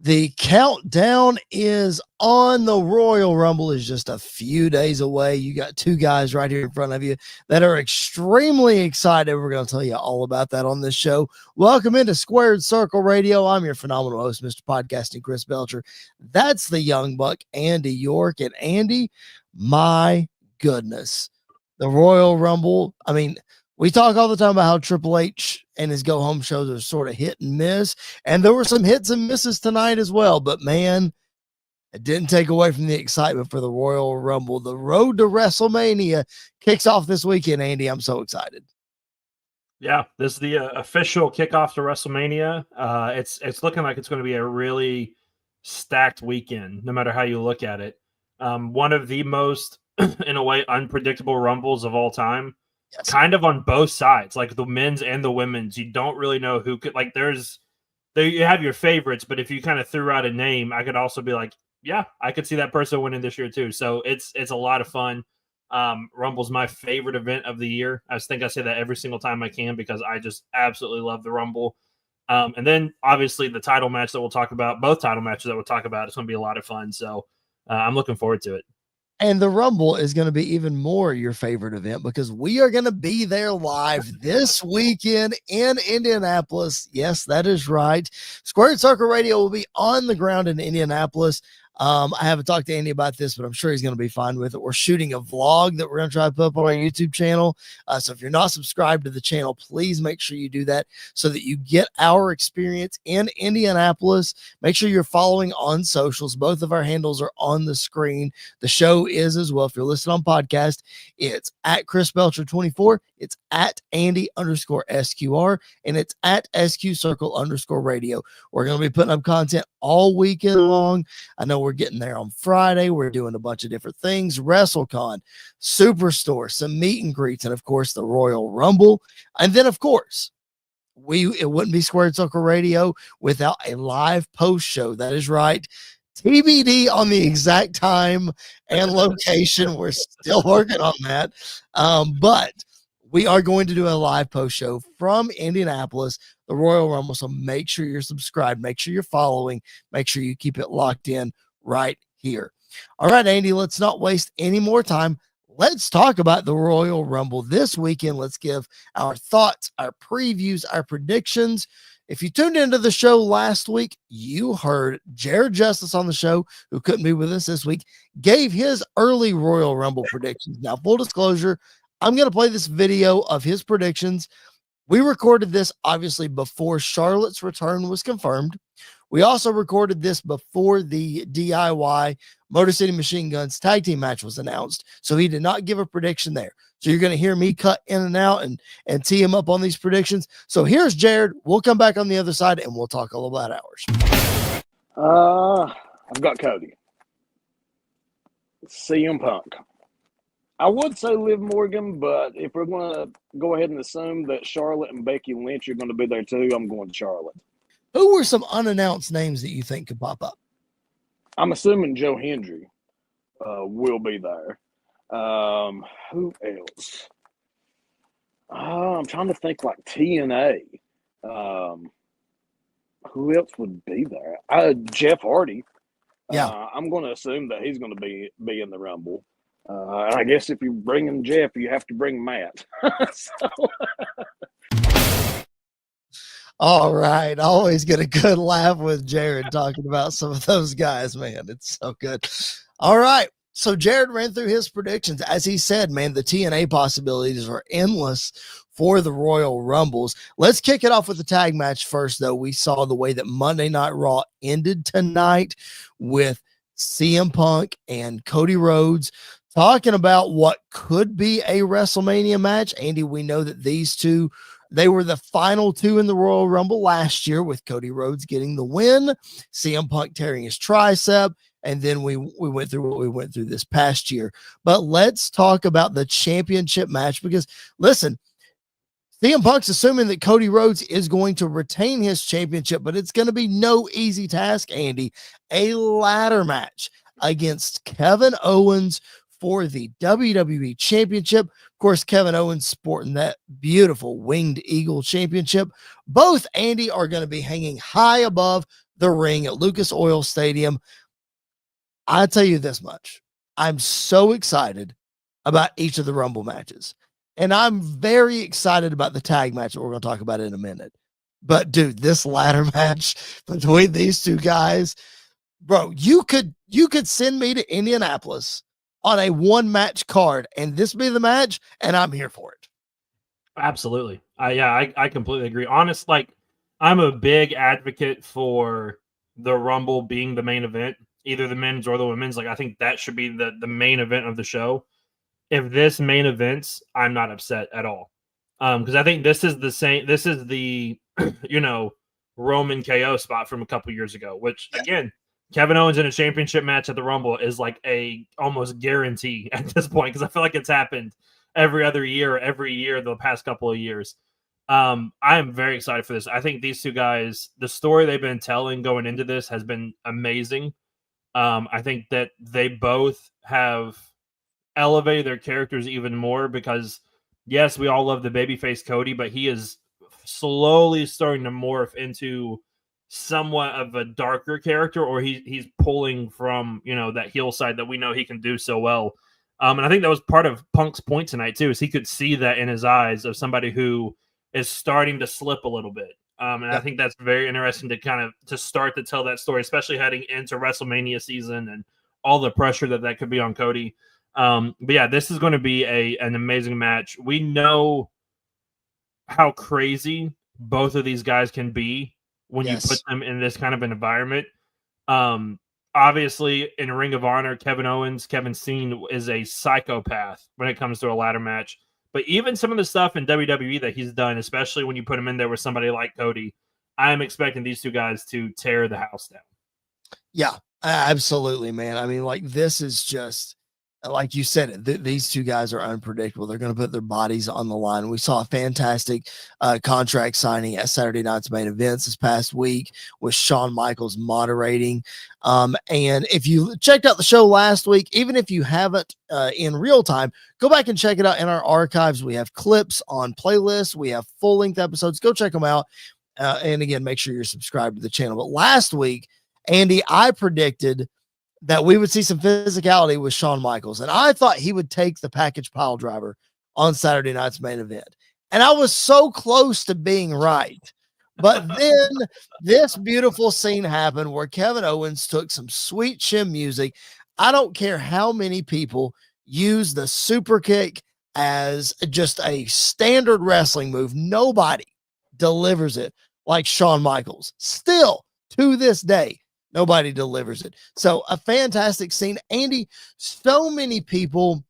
The countdown is on. The Royal Rumble is just a few days away. You got two guys right here in front of you that are extremely excited. We're going to tell you all about that on this show. Welcome into Squared Circle Radio. I'm your phenomenal host, Mr. Podcasting Chris Belcher. That's the young buck, Andy York. And Andy, my goodness, the Royal Rumble. I mean, we talk all the time about how Triple H and his go-home shows are sort of hit and miss, and there were some hits and misses tonight as well, but man, it didn't take away from the excitement for the Royal Rumble. The road to WrestleMania kicks off this weekend, Andy. I'm so excited. Yeah, this is the official kickoff to WrestleMania. It's looking like it's going to be a really stacked weekend, no matter how you look at it. One of the most, in a way, unpredictable Rumbles of all time. Yes. Kind of on both sides, like the men's and the women's. You don't really know who could, like, there you have your favorites, but if you kind of threw out a name, I could also be like, yeah, I could see that person winning this year too. So it's a lot of fun. Rumble's my favorite event of the year. I think I say that every single time I can because I just absolutely love the Rumble. And then obviously the title match that we'll talk about, both title matches that we'll talk about, it's going to be a lot of fun. So I'm looking forward to it. And the Rumble is going to be even more your favorite event because we are going to be there live this weekend in Indianapolis. Yes, that is right. Squared Circle Radio will be on the ground in Indianapolis. I haven't talked to Andy about this, but I'm sure he's going to be fine with it. We're shooting a vlog that we're going to try to put up on our YouTube channel. So if you're not subscribed to the channel, please make sure you do that so that you get our experience in Indianapolis. Make sure you're following on socials. Both of our handles are on the screen. The show is as well. If you're listening on podcast, it's at Chris Belcher 24. It's at Andy_SQR, and it's at SQ_radio. We're going to be putting up content all weekend long. I know we're getting there on Friday. We're doing a bunch of different things. WrestleCon, Superstore, some meet and greets, and of course the Royal Rumble. And then of course, it wouldn't be Squared Circle Radio without a live post show. That is right. TBD on the exact time and location. We're still working on that. But we are going to do a live post show from Indianapolis, the Royal Rumble. So make sure you're subscribed. Make sure you're following. Make sure you keep it locked in right here. All right, Andy, let's not waste any more time. Let's talk about the Royal Rumble this weekend. Let's give our thoughts, our previews, our predictions. If you tuned into the show last week, you heard Jared Justice on the show, who couldn't be with us this week, gave his early Royal Rumble predictions. Now, full disclosure, I'm going to play this video of his predictions. We recorded this obviously before Charlotte's return was confirmed. We also recorded this before the DIY Motor City Machine Guns tag team match was announced. So he did not give a prediction there. So you're going to hear me cut in and out and tee him up on these predictions. So here's Jared. We'll come back on the other side and we'll talk all about ours. I've got Cody. CM Punk. I would say Liv Morgan, but if we're going to go ahead and assume that Charlotte and Becky Lynch are going to be there too, I'm going to Charlotte. Who were some unannounced names that you think could pop up? I'm assuming Joe Hendry will be there. Who else? I'm trying to think like TNA. Who else would be there? Jeff Hardy. Yeah. I'm going to assume that he's going to be in the Rumble. And I guess if you bring in Jeff, you have to bring Matt. All right. Always get a good laugh with Jared talking about some of those guys, man. It's so good. All right. So Jared ran through his predictions. As he said, man, the TNA possibilities are endless for the Royal Rumbles. Let's kick it off with the tag match first, though. We saw the way that Monday Night Raw ended tonight with CM Punk and Cody Rhodes talking about what could be a WrestleMania match. Andy, we know that these two, they were the final two in the Royal Rumble last year, with Cody Rhodes getting the win, CM Punk tearing his tricep, and then we went through what we went through this past year. But let's talk about the championship match because, listen, CM Punk's assuming that Cody Rhodes is going to retain his championship, but it's going to be no easy task, Andy. A ladder match against Kevin Owens for the WWE Championship. Of course, Kevin Owens sporting that beautiful Winged Eagle Championship. Both, Andy, are going to be hanging high above the ring at Lucas Oil Stadium. I'll tell you this much. I'm so excited about each of the Rumble matches. And I'm very excited about the tag match that we're going to talk about in a minute. But dude, this ladder match between these two guys, bro, you could send me to Indianapolis on a one match card and this be the match, and I'm here for it. Absolutely. I completely agree. Honest, like, I'm a big advocate for the Rumble being the main event, either the men's or the women's. Like, I think that should be the main event of the show. If this main events, I'm not upset at all. Because I think this is the Roman KO spot from a couple years ago, which again, Kevin Owens in a championship match at the Rumble is like a almost guarantee at this point, because I feel like it's happened every year the past couple of years. I am very excited for this. I think these two guys, the story they've been telling going into this has been amazing. I think that they both have elevated their characters even more, because yes, we all love the babyface Cody, but he is slowly starting to morph into somewhat of a darker character, or he's pulling from, that heel side that we know he can do so well. And I think that was part of Punk's point tonight too, is he could see that in his eyes of somebody who is starting to slip a little bit. And I think that's very interesting to start to tell that story, especially heading into WrestleMania season and all the pressure that could be on Cody. But yeah, this is going to be an amazing match. We know how crazy both of these guys can be when you put them in this kind of an environment. Obviously, in Ring of Honor, Kevin Steen is a psychopath when it comes to a ladder match. But even some of the stuff in WWE that he's done, especially when you put him in there with somebody like Cody, I'm expecting these two guys to tear the house down. Yeah, absolutely, man. I mean, like, this is just, like you said, these two guys are unpredictable. They're going to put their bodies on the line. We saw a fantastic contract signing at Saturday night's main events this past week with Shawn Michaels moderating. And if you checked out the show last week, even if you haven't in real time, go back and check it out in our archives. We have clips on playlists. We have full-length episodes. Go check them out. And again, make sure you're subscribed to the channel. But last week, Andy, I predicted that we would see some physicality with Shawn Michaels. And I thought he would take the package pile driver on Saturday night's main event. And I was so close to being right. But then this beautiful scene happened where Kevin Owens took some sweet chin music. I don't care how many people use the super kick as just a standard wrestling move. Nobody delivers it like Shawn Michaels. Still, to this day, nobody delivers it. So a fantastic scene. Andy, so many people,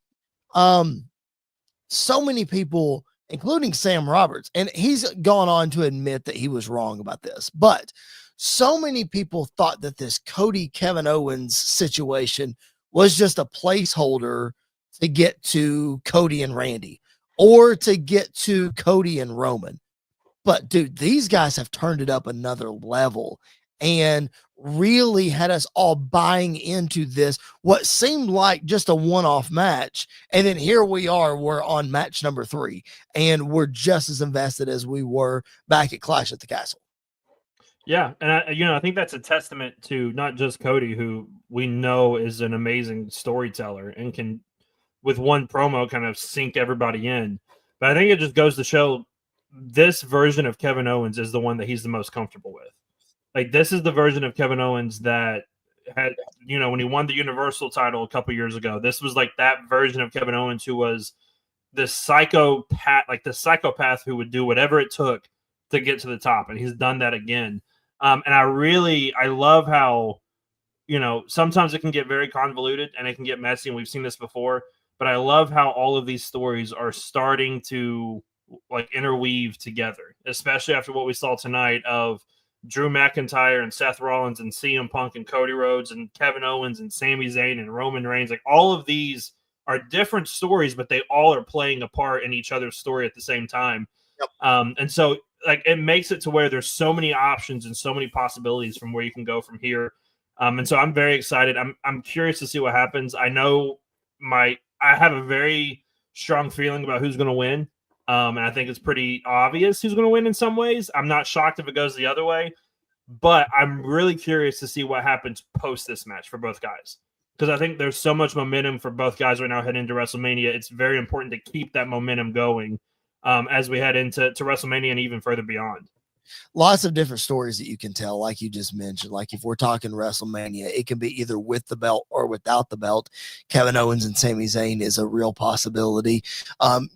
including Sam Roberts, and he's gone on to admit that he was wrong about this, but so many people thought that this Cody Kevin Owens situation was just a placeholder to get to Cody and Randy, or to get to Cody and Roman. But dude, these guys have turned it up another level and really had us all buying into this, what seemed like just a one-off match. And then here we are, we're on match number 3, and we're just as invested as we were back at Clash at the Castle. Yeah, and I think that's a testament to not just Cody, who we know is an amazing storyteller and can, with one promo, kind of sink everybody in. But I think it just goes to show this version of Kevin Owens is the one that he's the most comfortable with. Like, this is the version of Kevin Owens that had, when he won the Universal title a couple years ago, this was like that version of Kevin Owens who was the psychopath who would do whatever it took to get to the top. And he's done that again. And I love how, sometimes it can get very convoluted and it can get messy. And we've seen this before, but I love how all of these stories are starting to like interweave together, especially after what we saw tonight of Drew McIntyre and Seth Rollins and CM Punk and Cody Rhodes and Kevin Owens and Sami Zayn and Roman Reigns. Like, all of these are different stories, but they all are playing a part in each other's story at the same time. Yep. And so, like, it makes it to where there's so many options and so many possibilities from where you can go from here. And so I'm very excited. I'm curious to see what happens. I know I have a very strong feeling about who's going to win. And I think it's pretty obvious who's going to win in some ways. I'm not shocked if it goes the other way. But I'm really curious to see what happens post this match for both guys. Because I think there's so much momentum for both guys right now heading into WrestleMania. It's very important to keep that momentum going as we head into WrestleMania and even further beyond. Lots of different stories that you can tell, like you just mentioned. Like if we're talking WrestleMania, it can be either with the belt or without the belt. Kevin Owens and Sami Zayn is a real possibility.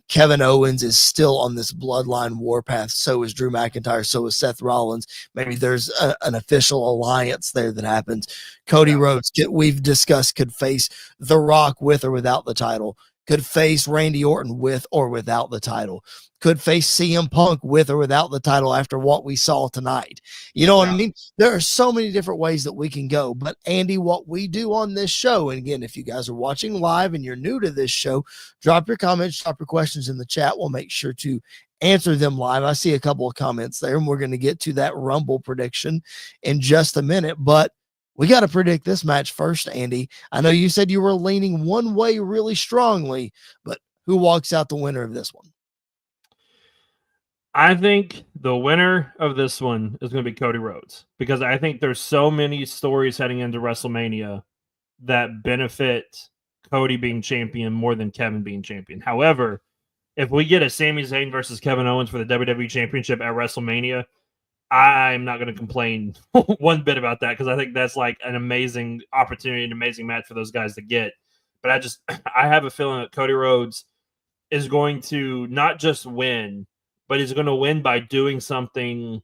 Kevin Owens is still on this bloodline warpath. So is Drew McIntyre. So is Seth Rollins. Maybe there's an official alliance there that happens. Cody Rhodes, we've discussed, could face The Rock with or without the title. Could face Randy Orton with or without the title. Could face CM Punk with or without the title after what we saw tonight. You know what I mean? There are so many different ways that we can go. But Andy, what we do on this show, and again, if you guys are watching live and you're new to this show, drop your comments, drop your questions in the chat. We'll make sure to answer them live. I see a couple of comments there, and we're going to get to that Rumble prediction in just a minute. But we got to predict this match first, Andy. I know you said you were leaning one way really strongly, but who walks out the winner of this one? I think the winner of this one is going to be Cody Rhodes, because I think there's so many stories heading into WrestleMania that benefit Cody being champion more than Kevin being champion. However, if we get a Sami Zayn versus Kevin Owens for the WWE Championship at WrestleMania, I'm not going to complain one bit about that, because I think that's like an amazing opportunity, an amazing match for those guys to get. But I have a feeling that Cody Rhodes is going to not just win, but he's going to win by doing something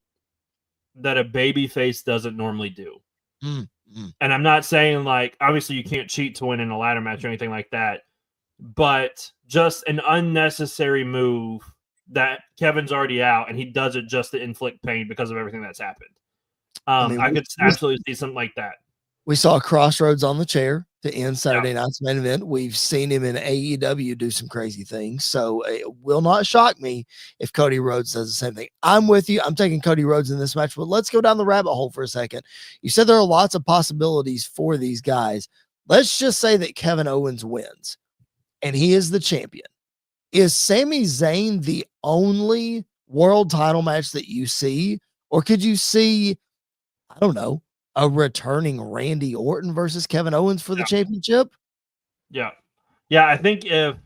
that a babyface doesn't normally do. Mm-hmm. And I'm not saying, like, obviously you can't cheat to win in a ladder match or anything like that, but just an unnecessary move that Kevin's already out, and he does it just to inflict pain because of everything that's happened. I could absolutely see something like that. We saw Crossroads on the chair to end Saturday night's main event. We've seen him in AEW do some crazy things. So it will not shock me if Cody Rhodes does the same thing. I'm with you. I'm taking Cody Rhodes in this match, but let's go down the rabbit hole for a second. You said there are lots of possibilities for these guys. Let's just say that Kevin Owens wins and he is the champion. Is Sami Zayn the only world title match that you see? Or could you see, I don't know, a returning Randy Orton versus Kevin Owens for the championship? Yeah. I think even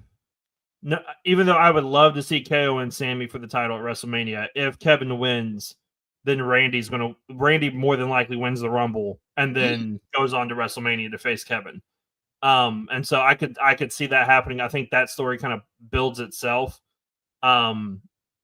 though I would love to see KO and Sammy for the title at WrestleMania, if Kevin wins, then Randy more than likely wins the Rumble and then goes on to WrestleMania to face Kevin. And so I could see that happening. I think that story kind of builds itself.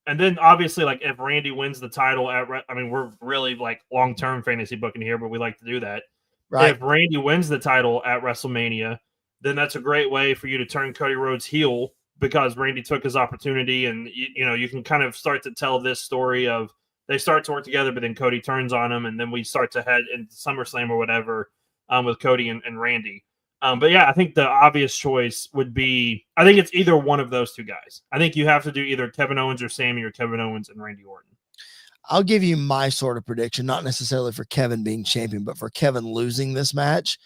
And then obviously, like, if Randy wins the title we're really like long-term fantasy booking here, but we like to do that. Right. If Randy wins the title at WrestleMania, then that's a great way for you to turn Cody Rhodes heel, because Randy took his opportunity, and you can kind of start to tell this story of they start to work together, but then Cody turns on him, and then we start to head into SummerSlam or whatever with Cody and Randy. But yeah, I think the obvious choice would be, I think it's either one of those two guys. I think you have to do either Kevin Owens or Sammy, or Kevin Owens and Randy Orton. I'll give you my sort of prediction, not necessarily for Kevin being champion, but for Kevin losing this match.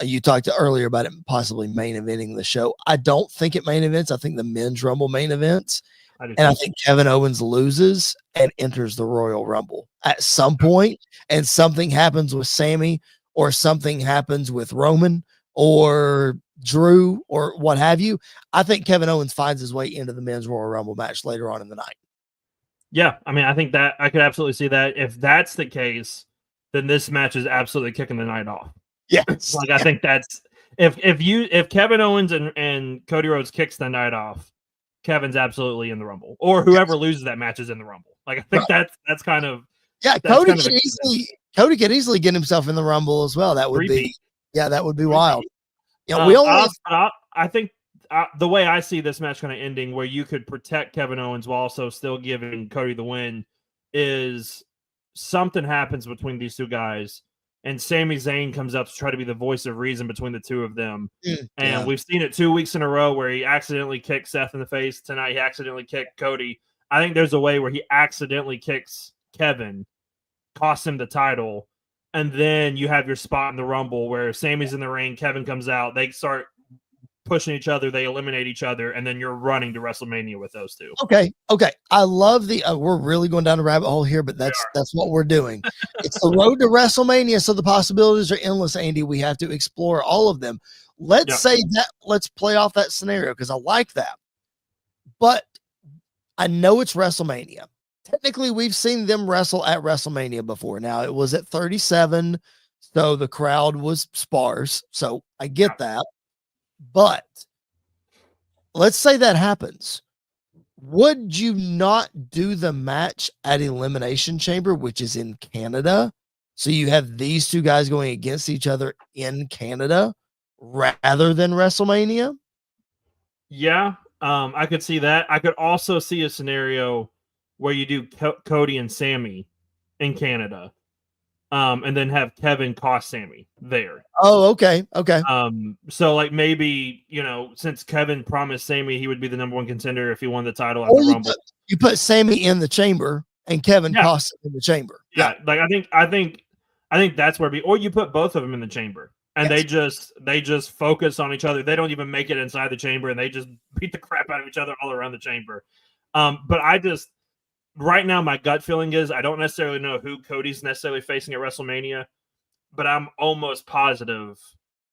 You talked earlier about it possibly main eventing the show. I don't think it main events. I think the men's Rumble main events. I think Kevin Owens loses and enters the Royal Rumble at some point, and something happens with Sammy, or something happens with Roman or Drew or what have you. I think Kevin Owens finds his way into the men's Royal Rumble match later on in the night. Yeah, I think that I could absolutely see that. If that's the case, then this match is absolutely kicking the night off. Yes. I think that's if Kevin Owens and Cody Rhodes kicks the night off, Kevin's absolutely in the Rumble, or whoever loses that match is in the Rumble. Like, I think that's kind of Cody could easily get himself in the Rumble as well. That would be wild. Yeah, I think the way I see this match kind of ending, where you could protect Kevin Owens while also still giving Cody the win, is something happens between these two guys, and Sami Zayn comes up to try to be the voice of reason between the two of them. We've seen it 2 weeks in a row where he accidentally kicked Seth in the face. Tonight he accidentally kicked Cody. I think there's a way where he accidentally kicks Kevin, costs him the title, and then you have your spot in the Rumble where Sammy's in the ring, Kevin comes out, they start pushing each other, they eliminate each other, and then you're running to WrestleMania with those two. Okay. I love the. We're really going down a rabbit hole here, but that's what we're doing. It's the road to WrestleMania, so the possibilities are endless, Andy. We have to explore all of them. Let's say that. Let's play off that scenario because I like that. But I know it's WrestleMania. Technically, we've seen them wrestle at WrestleMania before. Now, it was at 37, so the crowd was sparse. So I get that. But let's say that happens. Would you not do the match at Elimination Chamber, which is in Canada? So you have these two guys going against each other in Canada rather than WrestleMania? Yeah, I could see that. I could also see a scenario where you do Cody and Sammy in Canada, and then have Kevin cost Sammy there. Oh, okay. So like maybe, since Kevin promised Sammy he would be the number one contender if he won the title at Or the Rumble. You put Sammy in the chamber and Kevin cost him in the chamber. Yeah, like I think that's where or you put both of them in the chamber. And they just focus on each other. They don't even make it inside the chamber, and they just beat the crap out of each other all around the chamber. But right now, my gut feeling is I don't necessarily know who Cody's necessarily facing at WrestleMania, but I'm almost positive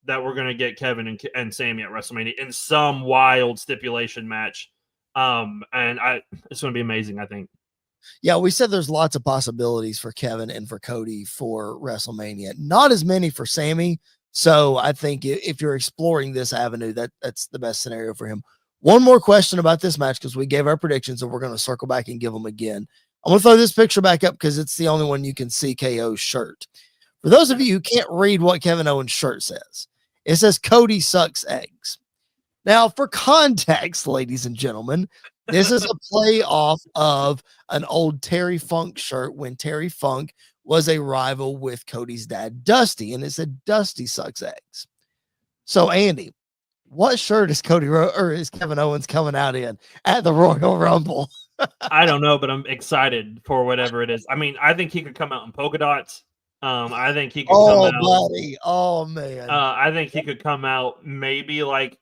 that we're going to get Kevin and Sammy at WrestleMania in some wild stipulation match. And it's going to be amazing, I think. Yeah, we said there's lots of possibilities for Kevin and for Cody for WrestleMania. Not as many for Sammy. So I think if you're exploring this avenue, that's the best scenario for him. One more question about this match, because we gave our predictions and we're going to circle back and give them again. I'm going to throw this picture back up because it's the only one you can see KO's shirt. For those of you who can't read what Kevin Owens' shirt says, it says Cody sucks eggs. Now, for context, ladies and gentlemen, this is a play off of an old Terry Funk shirt when Terry Funk was a rival with Cody's dad, Dusty, and it said Dusty sucks eggs. So, Andy, what shirt is is Kevin Owens coming out in at the Royal Rumble? I don't know, but I'm excited for whatever it is. I mean, I think he could come out in polka dots. I think he could come out. Buddy. Oh, man. I think he could come out maybe like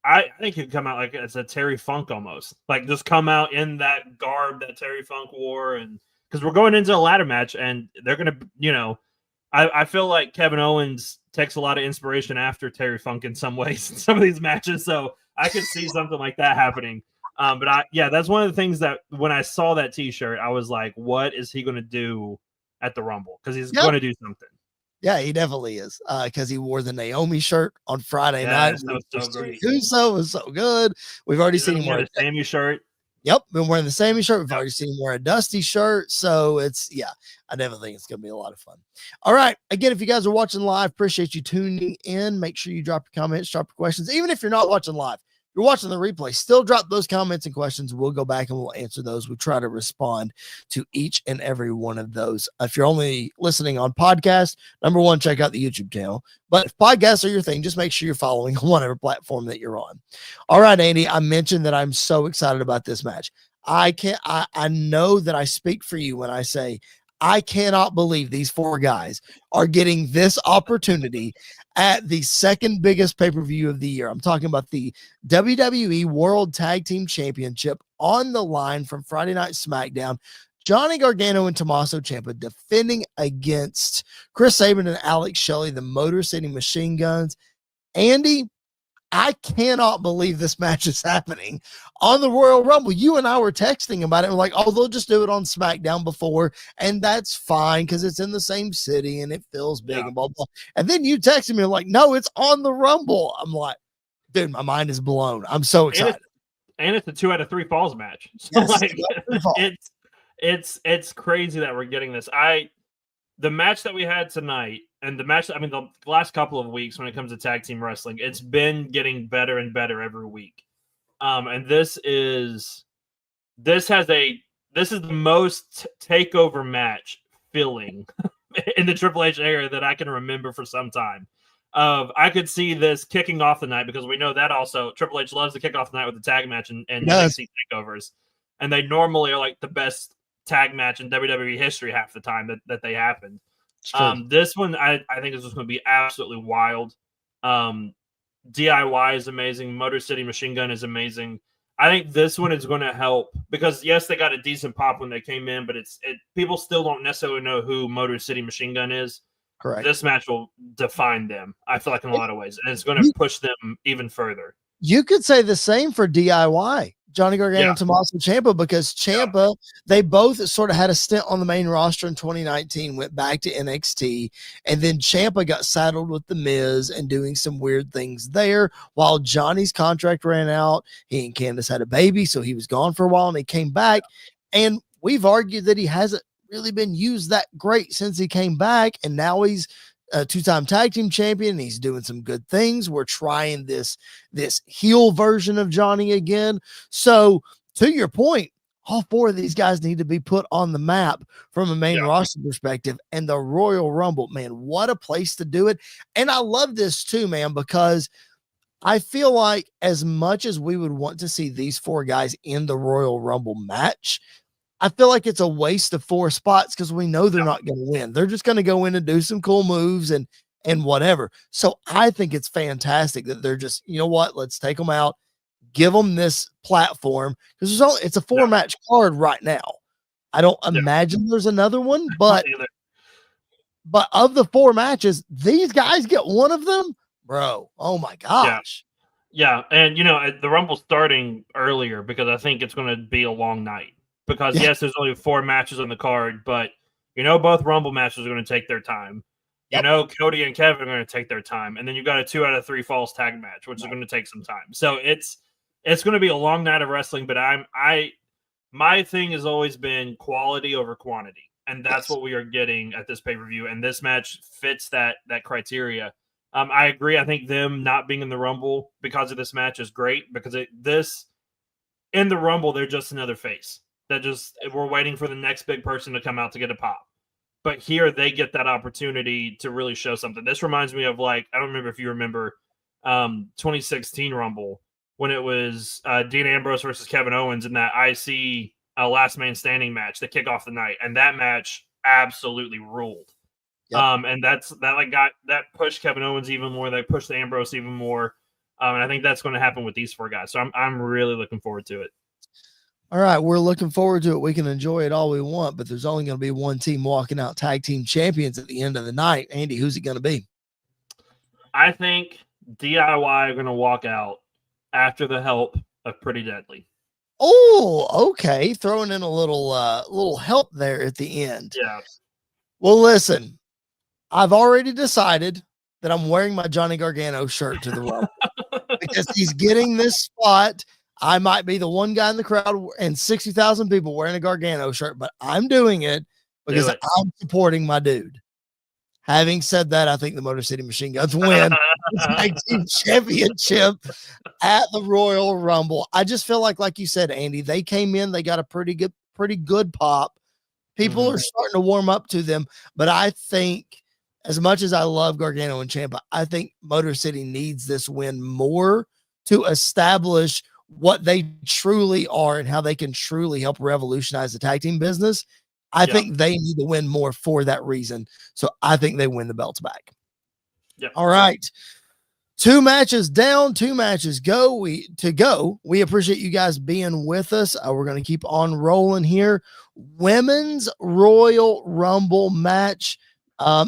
I think he'd come out like as a Terry Funk almost. Like just come out in that garb that Terry Funk wore, and because we're going into a ladder match and they're gonna, I feel like Kevin Owens takes a lot of inspiration after Terry Funk in some ways in some of these matches. So I could see something like that happening. But that's one of the things that when I saw that t-shirt, I was like, what is he gonna do at the Rumble? Because he's gonna do something. Yeah, he definitely is. Because he wore the Naomi shirt on Friday night. That was so great. Uso was so good. We've already seen him wear the Sammy shirt. Yep, been wearing the Sammy shirt. We've already seen him wear a Dusty shirt. So I definitely think it's going to be a lot of fun. All right. Again, if you guys are watching live, appreciate you tuning in. Make sure you drop your comments, drop your questions. Even if you're not watching live, you're watching the replay, still drop those comments and questions. We'll go back and we'll answer those. We try to respond to each and every one of those. If you're only listening on podcast, number one, check out the YouTube channel. But if podcasts are your thing, just make sure you're following on whatever platform that you're on. All right, Andy, I mentioned that I'm so excited about this match. I know that I speak for you when I say I cannot believe these four guys are getting this opportunity at the second biggest pay-per-view of the year. I'm talking about the WWE World Tag Team Championship on the line from Friday Night SmackDown. Johnny Gargano and Tommaso Ciampa defending against Chris Sabin and Alex Shelley, the Motor City Machine Guns. Andy, I cannot believe this match is happening on the Royal Rumble. You and I were texting about it. We're like, oh, they'll just do it on SmackDown before, and that's fine because it's in the same city and it feels big and blah, blah. And then you texted me like, no, it's on the Rumble. I'm like, dude, my mind is blown. I'm so excited. And it's a 2 out of 3 falls match. So yes, it's crazy that we're getting this. The match that we had tonight and the last couple of weeks when it comes to tag team wrestling, it's been getting better and better every week. And this is the most takeover match feeling in the Triple H era that I can remember for some time. I could see this kicking off the night because we know that also Triple H loves to kick off the night with the tag match and NXT takeovers. And they normally are like the best tag match in WWE history half the time that they happened. This one I think is just going to be absolutely wild. DIY is amazing. Motor City Machine Gun is amazing. I think this one is going to help because yes, they got a decent pop when they came in, but people still don't necessarily know who Motor City Machine Gun is. Correct. This match will define them, I feel like, in a lot of ways, and it's going to push them even further. You could say the same for DIY, Johnny Gargano and Tommaso Ciampa, because Ciampa, they both sort of had a stint on the main roster in 2019, went back to NXT, and then Ciampa got saddled with The Miz and doing some weird things there while Johnny's contract ran out. He and Candice had a baby, so he was gone for a while, and he came back, and we've argued that he hasn't really been used that great since he came back, and now he's a two-time tag team champion. He's doing some good things. We're trying this heel version of Johnny again. So to your point, all four of these guys need to be put on the map from a main roster perspective. And the Royal Rumble, man, what a place to do it. And I love this too, man, because I feel like as much as we would want to see these four guys in the Royal Rumble match, I feel like it's a waste of 4 spots because we know they're not going to win. They're just going to go in and do some cool moves and whatever. So I think it's fantastic that they're just, you know what, let's take them out, give them this platform, because it's a 4-match card right now. I don't imagine there's another one, but of the 4 matches, these guys get one of them, bro. Oh my gosh. Yeah. And the Rumble's starting earlier because I think it's going to be a long night. Because, yes, there's only 4 matches on the card, but, both Rumble matches are going to take their time. Cody and Kevin are going to take their time. And then you've got a 2 out of 3 falls tag match, which is going to take some time. So it's going to be a long night of wrestling, but my thing has always been quality over quantity. And that's what we are getting at this pay-per-view. And this match fits that criteria. I agree. I think them not being in the Rumble because of this match is great because in the Rumble, they're just another face. We're waiting for the next big person to come out to get a pop. But here they get that opportunity to really show something. This reminds me of I don't remember if you remember 2016 Rumble when it was Dean Ambrose versus Kevin Owens in that IC last man standing match to kick off the night. And that match absolutely ruled. Yep. And that pushed Kevin Owens even more. They pushed Ambrose even more. And I think that's going to happen with these 4 guys. So I'm really looking forward to it. All right, we're looking forward to it. We can enjoy it all we want, but there's only going to be one team walking out tag team champions at the end of the night. Andy, who's it going to be? I think DIY are going to walk out after the help of Pretty Deadly. Oh, okay. Throwing in a little help there at the end. Yeah. Well, listen, I've already decided that I'm wearing my Johnny Gargano shirt to the Rumble because he's getting this spot. I might be the one guy in the crowd and 60,000 people wearing a Gargano shirt, but I'm doing it because I'm supporting my dude. Having said that, I think the Motor City Machine Guns win the tag team championship at the Royal Rumble. I just feel like you said, Andy, they came in, they got a pretty good pop. People are starting to warm up to them, but I think as much as I love Gargano and Ciampa, I think Motor City needs this win more to establish what they truly are and how they can truly help revolutionize the tag team business. I think they need to win more for that reason. So I think they win the belts back. Yeah. All right. 2 matches down, 2 matches go. We appreciate you guys being with us. We're going to keep on rolling here. Women's Royal Rumble match.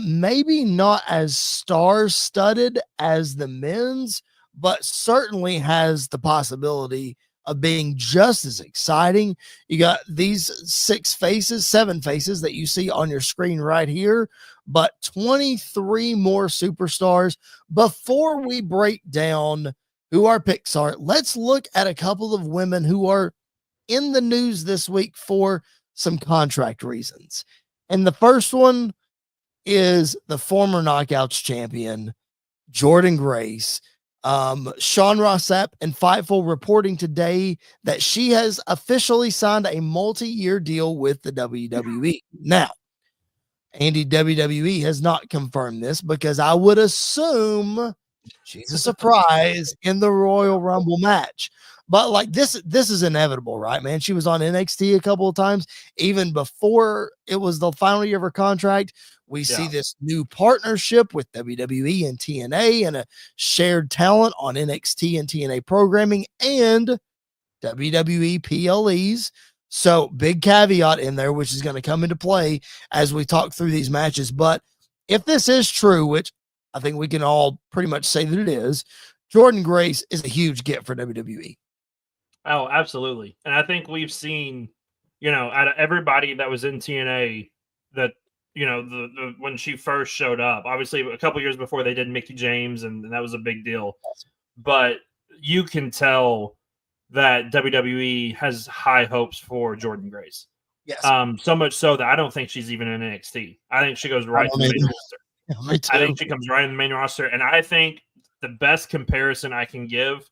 Maybe not as star-studded as the men's, but certainly has the possibility of being just as exciting. You got these 7 faces that you see on your screen right here, but 23 more superstars. Before we break down who our picks are, let's look at a couple of women who are in the news this week for some contract reasons. And the first one is the former Knockouts champion, Jordynne Grace. Sean Rossap and Fightful reporting today that she has officially signed a multi-year deal with the WWE. Now, Andy, WWE has not confirmed this because I would assume she's a surprise in the Royal Rumble match. But like this is inevitable, right, man? She was on NXT a couple of times, even before it was the final year of her contract. We see this new partnership with WWE and TNA and a shared talent on NXT and TNA programming and WWE PLEs. So big caveat in there, which is going to come into play as we talk through these matches. But if this is true, which I think we can all pretty much say that it is, Jordynne Grace is a huge get for WWE. Oh, absolutely. And I think we've seen, out of everybody that was in TNA that, the when she first showed up, obviously a couple years before they did Mickie James, and that was a big deal. But you can tell that WWE has high hopes for Jordynne Grace. Yes. So much so that I don't think she's even in NXT. I think she goes right to the main roster. Me too. I think she comes right in the main roster. And I think the best comparison I can give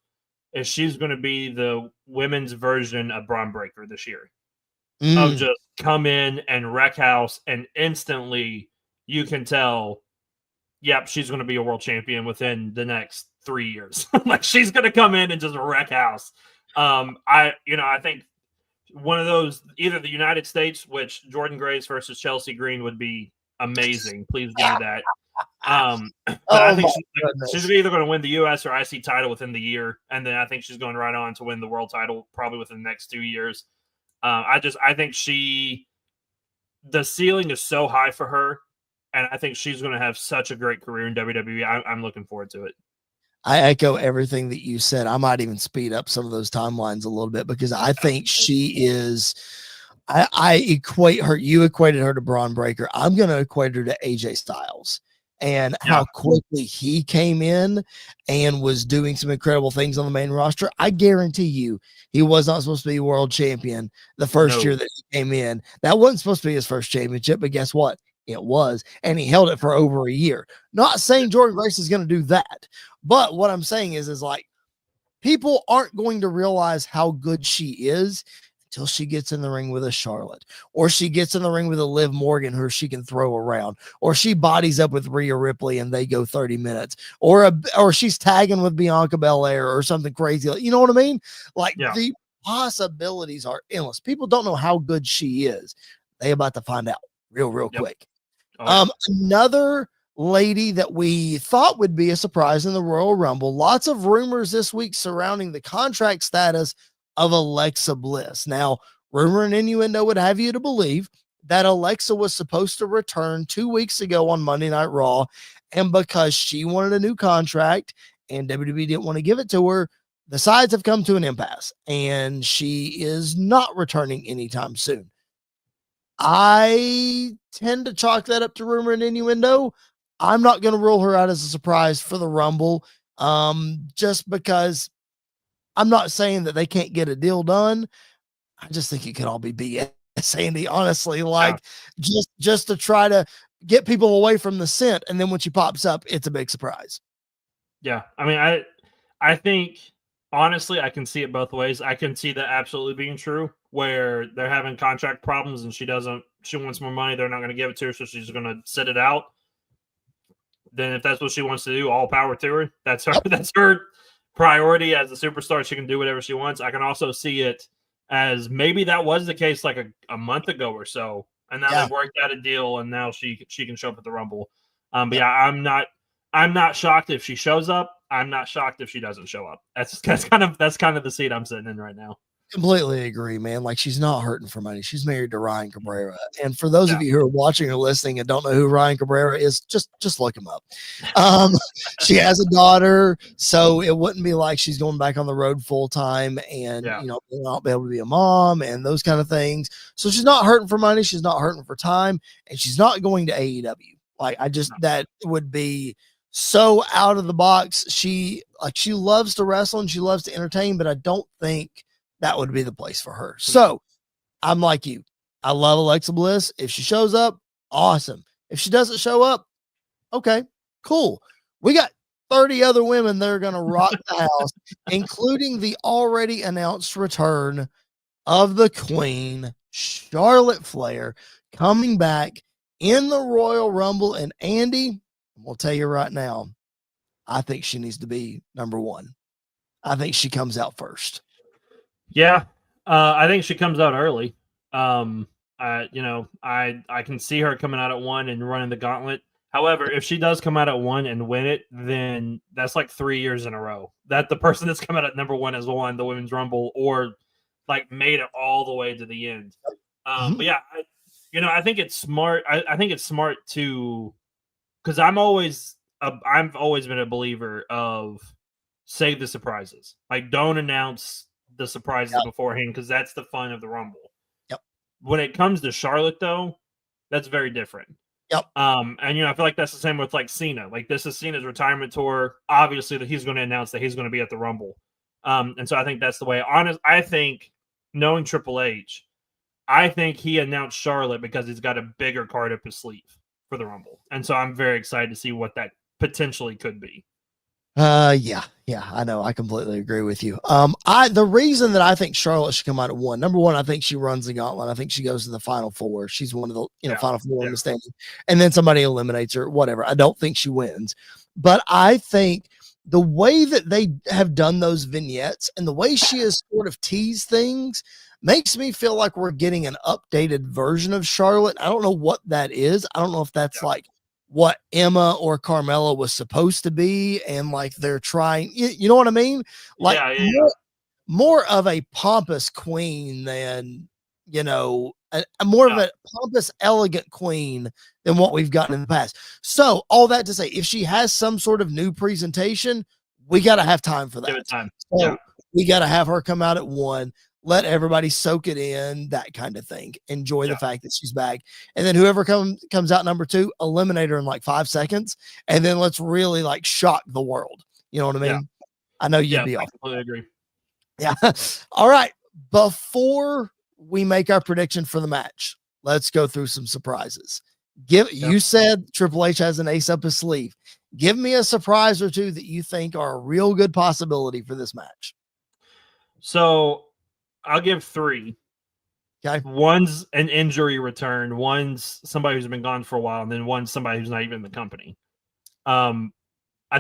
is she's going to be the women's version of Braun Breaker this year. Of just come in and wreck house, and instantly you can tell, yep, she's going to be a world champion within the next 3 years. Like, she's going to come in and just wreck house. I think one of those, either the United States, which Jordynne Grace versus Chelsea Green would be amazing. Please give me that. But I think she's either going to win the U.S. or IC title within the year, and then I think she's going right on to win the world title probably within the next 2 years. I think the ceiling is so high for her, and I think she's going to have such a great career in WWE. I'm looking forward to it. I echo everything that you said. I might even speed up some of those timelines a little bit because I think she is. I equate her. You equated her to Braun Breaker. I'm going to equate her to AJ Styles and how quickly he came in and was doing some incredible things on the main roster. I guarantee you, he was not supposed to be world champion the first year that he came in. That wasn't supposed to be his first championship, but guess what? It was, and he held it for over a year. Not saying Jordynne Grace is going to do that, but what I'm saying is like people aren't going to realize how good she is until she gets in the ring with a Charlotte, or she gets in the ring with a Liv Morgan who she can throw around, or she bodies up with Rhea Ripley and they go 30 minutes, or she's tagging with Bianca Belair or something crazy. You know what I mean? Like the possibilities are endless. People don't know how good she is. They about to find out real quick. Another lady that we thought would be a surprise in the Royal Rumble. Lots of rumors this week surrounding the contract status of Alexa Bliss. Now, rumor and innuendo would have you to believe that Alexa was supposed to return 2 weeks ago on Monday Night Raw, and because she wanted a new contract and WWE didn't want to give it to her, the sides have come to an impasse, and she is not returning anytime soon. I tend to chalk that up to rumor and innuendo. I'm not going to rule her out as a surprise for the Rumble, just because I'm not saying that they can't get a deal done. I just think it could all be BS, Andy, honestly, like just to try to get people away from the scent. And then when she pops up, it's a big surprise. Yeah. I mean, I think honestly, I can see it both ways. I can see that absolutely being true where they're having contract problems and she wants more money. They're not going to give it to her. So she's going to sit it out. Then if that's what she wants to do, all power to her. That's her priority as a superstar. She can do whatever she wants. I can also see it as maybe that was the case like a month ago or so, and now they've worked out a deal, and now she can show up at the Rumble. But I'm not shocked if she shows up. I'm not shocked if she doesn't show up. That's kind of the seat I'm sitting in right now. Completely agree, man. Like, she's not hurting for money. She's married to Ryan Cabrera. And for those of you who are watching or listening and don't know who Ryan Cabrera is, just look him up. She has a daughter, so it wouldn't be like she's going back on the road full time and not be able to be a mom and those kind of things. So she's not hurting for money. She's not hurting for time, and she's not going to AEW. Like, that would be so out of the box. She loves to wrestle and she loves to entertain, but I don't think that would be the place for her. So I'm like you. I love Alexa Bliss. If she shows up, awesome. If she doesn't show up, okay, cool. We got 30 other women that are going to rock the house, including the already announced return of the Queen, Charlotte Flair, coming back in the Royal Rumble. And Andy, we'll tell you right now, I think she needs to be number one. I think she comes out first. Yeah, I think she comes out early. I can see her coming out at 1 and running the gauntlet. However, if she does come out at 1 and win it, then that's like 3 years in a row that the person that's come out at number 1 has won the Women's Rumble or like made it all the way to the end. Mhm. But yeah, I think it's smart. I think it's smart to because I've always been a believer of save the surprises. Like, don't announce the surprises Yep. beforehand because that's the fun of the Rumble. Yep. When it comes to Charlotte, though, that's very different. Yep. And I feel like that's the same with like Cena. Like, this is Cena's retirement tour. Obviously, that he's going to announce that he's going to be at the Rumble. And so I think that's the way. I think knowing Triple H, I think he announced Charlotte because he's got a bigger card up his sleeve for the Rumble. And so I'm very excited to see what that potentially could be. Yeah, I know. I completely agree with you. The reason that I think Charlotte should come out at 1, number one, I think she runs the gauntlet. I think she goes to the final 4. She's one of the final 4 in the standing, and then somebody eliminates her, whatever. I don't think she wins, but I think the way that they have done those vignettes and the way she has sort of teased things makes me feel like we're getting an updated version of Charlotte. I don't know what that is. I don't know if that's like what Emma or Carmella was supposed to be, and like they're trying, you know what I mean? Like more of a pompous queen than, a more of a pompous, elegant queen than what we've gotten in the past. So all that to say, if she has some sort of new presentation, we got to have time for that. Give it time. So we got to have her come out at 1. Let everybody soak it in, that kind of thing. Enjoy the fact that she's back. And then whoever comes out number 2, eliminate her in like 5 seconds. And then let's really like shock the world. You know what I mean? Yeah. I know you'd be off. I completely agree. Yeah. All right. Before we make our prediction for the match, let's go through some surprises. You said Triple H has an ace up his sleeve. Give me a surprise or two that you think are a real good possibility for this match. So I'll give 3. Okay. One's an injury return, one's somebody who's been gone for a while, and then one's somebody who's not even in the company. I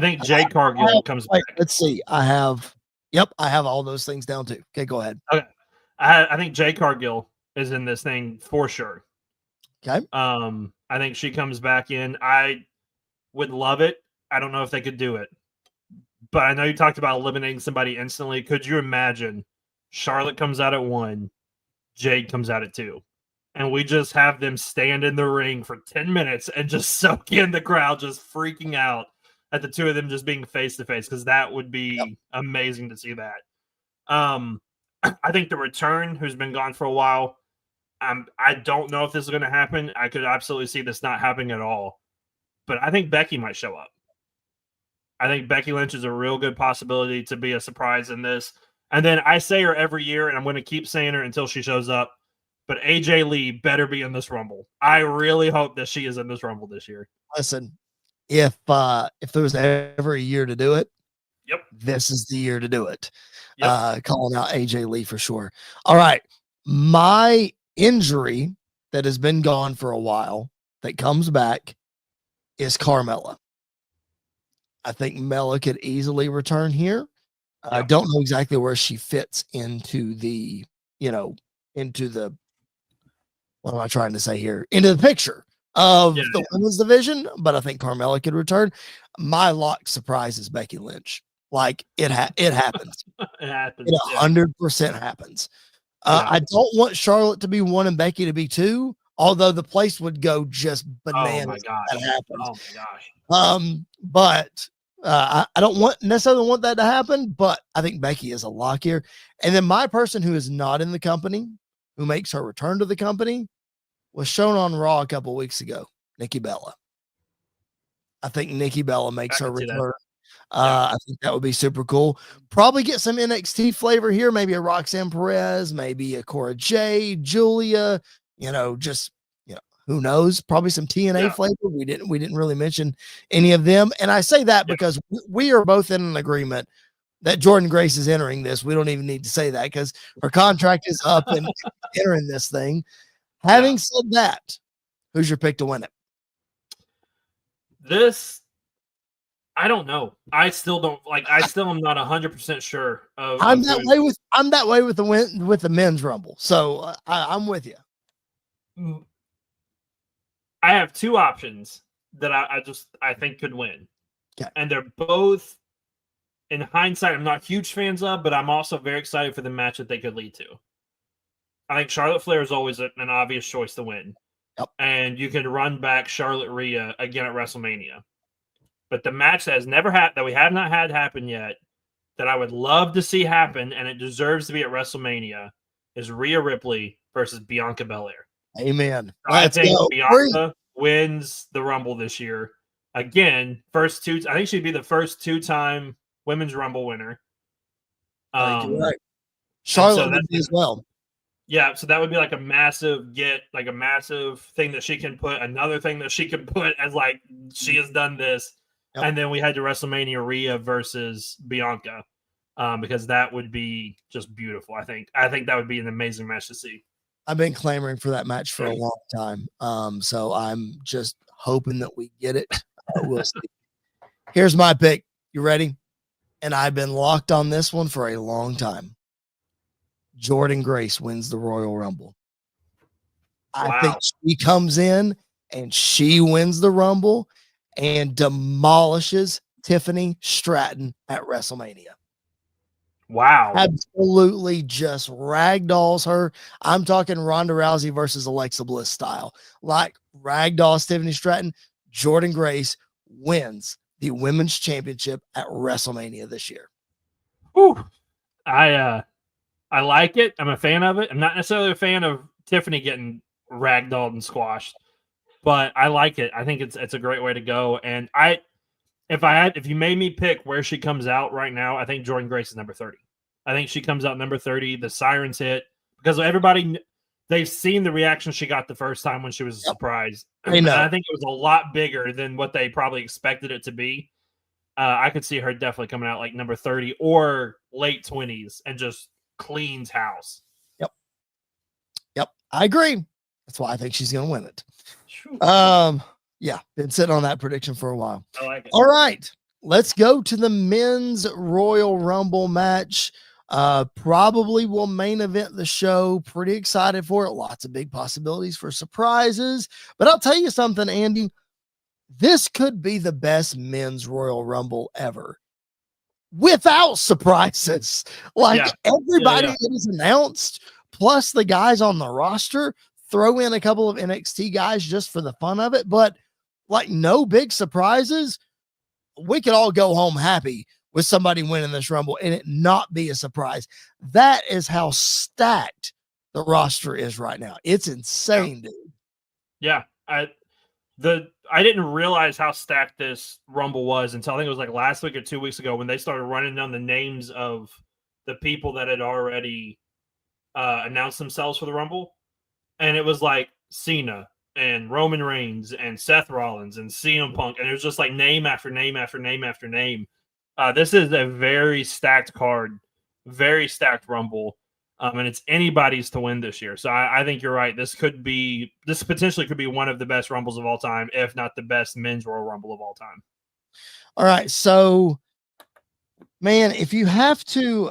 think Jade Cargill comes back. Let's see. I have all those things down too. Okay, go ahead. Okay. I think Jade Cargill is in this thing for sure. Okay. I think she comes back in. I would love it. I don't know if they could do it, but I know you talked about eliminating somebody instantly. Could you imagine Charlotte comes out at 1, Jade comes out at 2, and we just have them stand in the ring for 10 minutes and just soak in the crowd, just freaking out at the two of them just being face to face, because that would be amazing to see that. I think the return, who's been gone for a while, I don't know if this is going to happen. I could absolutely see this not happening at all, but I think Becky might show up. I think Becky Lynch is a real good possibility to be a surprise in this. And then I say her every year, and I'm going to keep saying her until she shows up. But AJ Lee better be in this Rumble. I really hope that she is in this Rumble this year. Listen, if there was ever a year to do it, this is the year to do it. Calling out AJ Lee for sure. All right. My injury that has been gone for a while that comes back is Carmella. I think Mella could easily return here. I don't know exactly where she fits into the, what am I trying to say here? Into the picture of the women's division, but I think Carmella could return. My lock surprise is Becky Lynch. Like it happens. It happens. It 100% happens. I don't want Charlotte to be 1 and Becky to be 2, although the place would go just bananas. Oh my gosh. That happens. Oh my gosh. But I don't necessarily want that to happen, but I think Becky is a lock here. And then my person who is not in the company, who makes her return to the company, was shown on Raw a couple weeks ago, Nikki Bella. I think Nikki Bella makes her return. I think that would be super cool. Probably get some NXT flavor here, maybe a Roxanne Perez, maybe a Cora Jade, Julia, who knows? Probably some TNA flavor. We didn't really mention any of them. And I say that because we are both in an agreement that Jordan Grace is entering this. We don't even need to say that because her contract is up and entering this thing. Having said that, who's your pick to win it? This I don't know. I still don't like. I still am not 100% sure. I'm that way with the men's rumble. So I'm with you. I have two options that I think could win, and they're both. In hindsight, I'm not huge fans of, but I'm also very excited for the match that they could lead to. I think Charlotte Flair is always an obvious choice to win. Yep. And you can run back Charlotte Rhea again at WrestleMania. But the match that has never had that we have not had happen yet, that I would love to see happen, and it deserves to be at WrestleMania, is Rhea Ripley versus Bianca Belair. Amen. I think Bianca wins the Rumble this year. Again, I think she'd be the first 2-time Women's Rumble winner. I think you're right. Charlotte would be as well. Yeah, so that would be like a massive thing that she can put, another thing that she can put as like she has done this. Yep. And then we had to WrestleMania Rhea versus Bianca, because that would be just beautiful. I think that would be an amazing match to see. I've been clamoring for that match for a long time. So I'm just hoping that we get it. We'll see. Here's my pick. You ready? And I've been locked on this one for a long time. Jordynne Grace wins the Royal Rumble. I think she comes in and she wins the Rumble and demolishes Tiffany Stratton at WrestleMania. Wow. Absolutely just ragdolls her. I'm talking Ronda Rousey versus Alexa Bliss style. Like ragdolls Tiffany Stratton, Jordynne Grace wins the Women's Championship at WrestleMania this year. Ooh. I like it. I'm a fan of it. I'm not necessarily a fan of Tiffany getting ragdolled and squashed, but I like it. I think it's a great way to go. And if you made me pick where she comes out right now, I think Jordynne Grace is number 30. I think she comes out number 30. The sirens hit because they've seen the reaction she got the first time when she was a surprise. I know. And I think it was a lot bigger than what they probably expected it to be. I could see her definitely coming out like number 30 or late 20s and just cleans house. Yep. I agree. That's why I think she's going to win it. Yeah, been sitting on that prediction for a while. I like it. All right, let's go to the men's Royal Rumble match. Probably will main event the show. Pretty excited for it. Lots of big possibilities for surprises. But I'll tell you something, Andy. This could be the best men's Royal Rumble ever. Without surprises. Everybody that is announced, plus the guys on the roster, throw in a couple of NXT guys just for the fun of it. But like no big surprises. We could all go home happy with somebody winning this Rumble and it not be a surprise. That is how stacked the roster is right now. It's insane, dude. Yeah. I didn't realize how stacked this Rumble was until I think it was like last week or 2 weeks ago when they started running down the names of the people that had already announced themselves for the Rumble. And it was like Cena and Roman Reigns and Seth Rollins and CM Punk. And it was just like name after name after name after name. This is a very stacked card, very stacked Rumble. And it's anybody's to win this year. So I think you're right. This potentially could be one of the best Rumbles of all time, if not the best men's Royal Rumble of all time. All right. So, man, if you have to,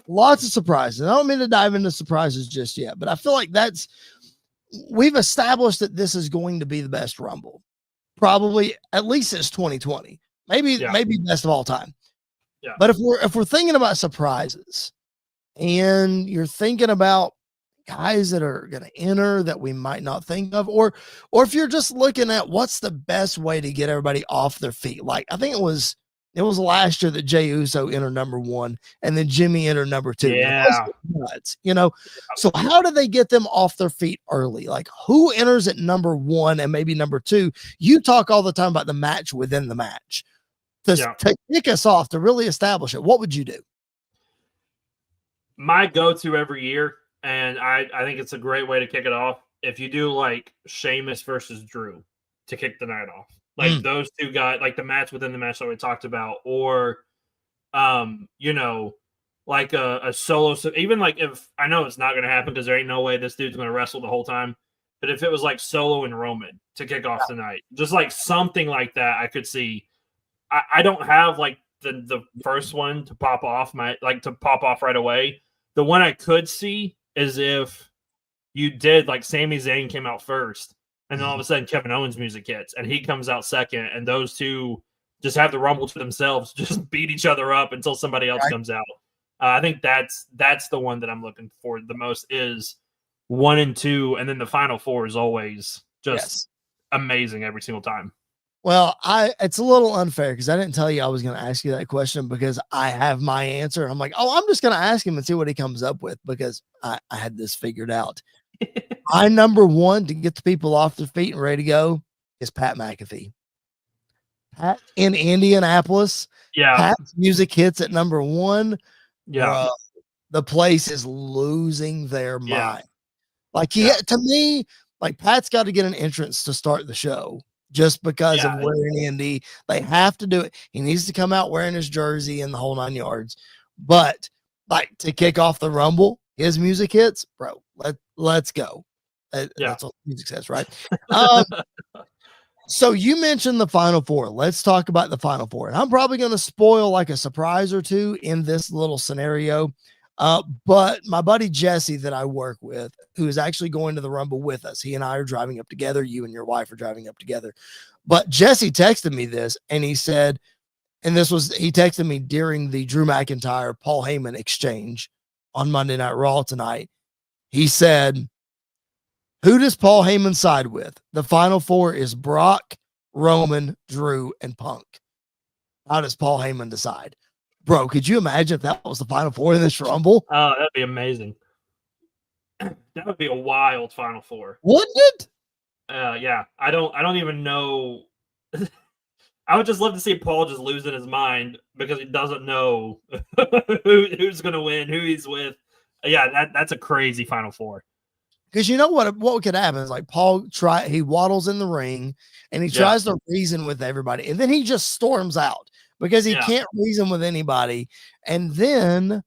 lots of surprises. I don't mean to dive into surprises just yet, but I feel like we've established that this is going to be the best Rumble. Probably at least since 2020. Maybe best of all time. Yeah. But if we're thinking about surprises, and you're thinking about guys that are going to enter that we might not think of, or if you're just looking at what's the best way to get everybody off their feet. Like I think it was last year that Jey Uso entered number 1 and then Jimmy entered number 2. Yeah. Nuts, So how do they get them off their feet early? Like who enters at number 1 and maybe number 2? You talk all the time about the match within the match. To kick us off, to really establish it, what would you do? My go-to every year, and I think it's a great way to kick it off, if you do like Sheamus versus Drew to kick the night off. Like those two guys, like the match within the match that we talked about, or like a solo. So even like if I know it's not going to happen because there ain't no way this dude's going to wrestle the whole time. But if it was like Solo and Roman to kick off the night, just like something like that, I could see I don't have like the first one to pop off right away. The one I could see is if you did like Sami Zayn came out first, and then all of a sudden Kevin Owens' music hits, and he comes out second, and those two just have the Rumble to themselves, just beat each other up until somebody else comes out. I think that's the one that I'm looking for the most is 1 and 2, and then the final 4 is always just amazing every single time. Well, it's a little unfair because I didn't tell you I was going to ask you that question because I have my answer. I'm like, oh, I'm just going to ask him and see what he comes up with because I had this figured out. My number 1 to get the people off their feet and ready to go is Pat McAfee. Pat in Indianapolis. Yeah. Pat's music hits at number 1. Yeah. The place is losing their mind. Like to me, like Pat's got to get an entrance to start the show just because of wearing Indy. They have to do it. He needs to come out wearing his jersey and the whole 9 yards. But like to kick off the Rumble, his music hits, bro. Let's go. That's what music says, right? So you mentioned the Final 4. Let's talk about the Final 4. And I'm probably going to spoil like a surprise or two in this little scenario. But my buddy Jesse that I work with, who is actually going to the Rumble with us, he and I are driving up together. You and your wife are driving up together. But Jesse texted me this and he said, and he texted me during the Drew McIntyre, Paul Heyman exchange on Monday Night Raw tonight. He said, who does Paul Heyman side with? The Final 4 is Brock, Roman, Drew, and Punk. How does Paul Heyman decide? Bro, could you imagine if that was the Final 4 in this Rumble? Oh, that'd be amazing. That would be a wild Final 4. Wouldn't it? Yeah. I don't even know. I would just love to see Paul just losing his mind because he doesn't know who's going to win, who he's with. Yeah, that's a crazy Final 4. Because you know what could happen is like Paul he waddles in the ring and he tries to reason with everybody, and then he just storms out because he can't reason with anybody, and then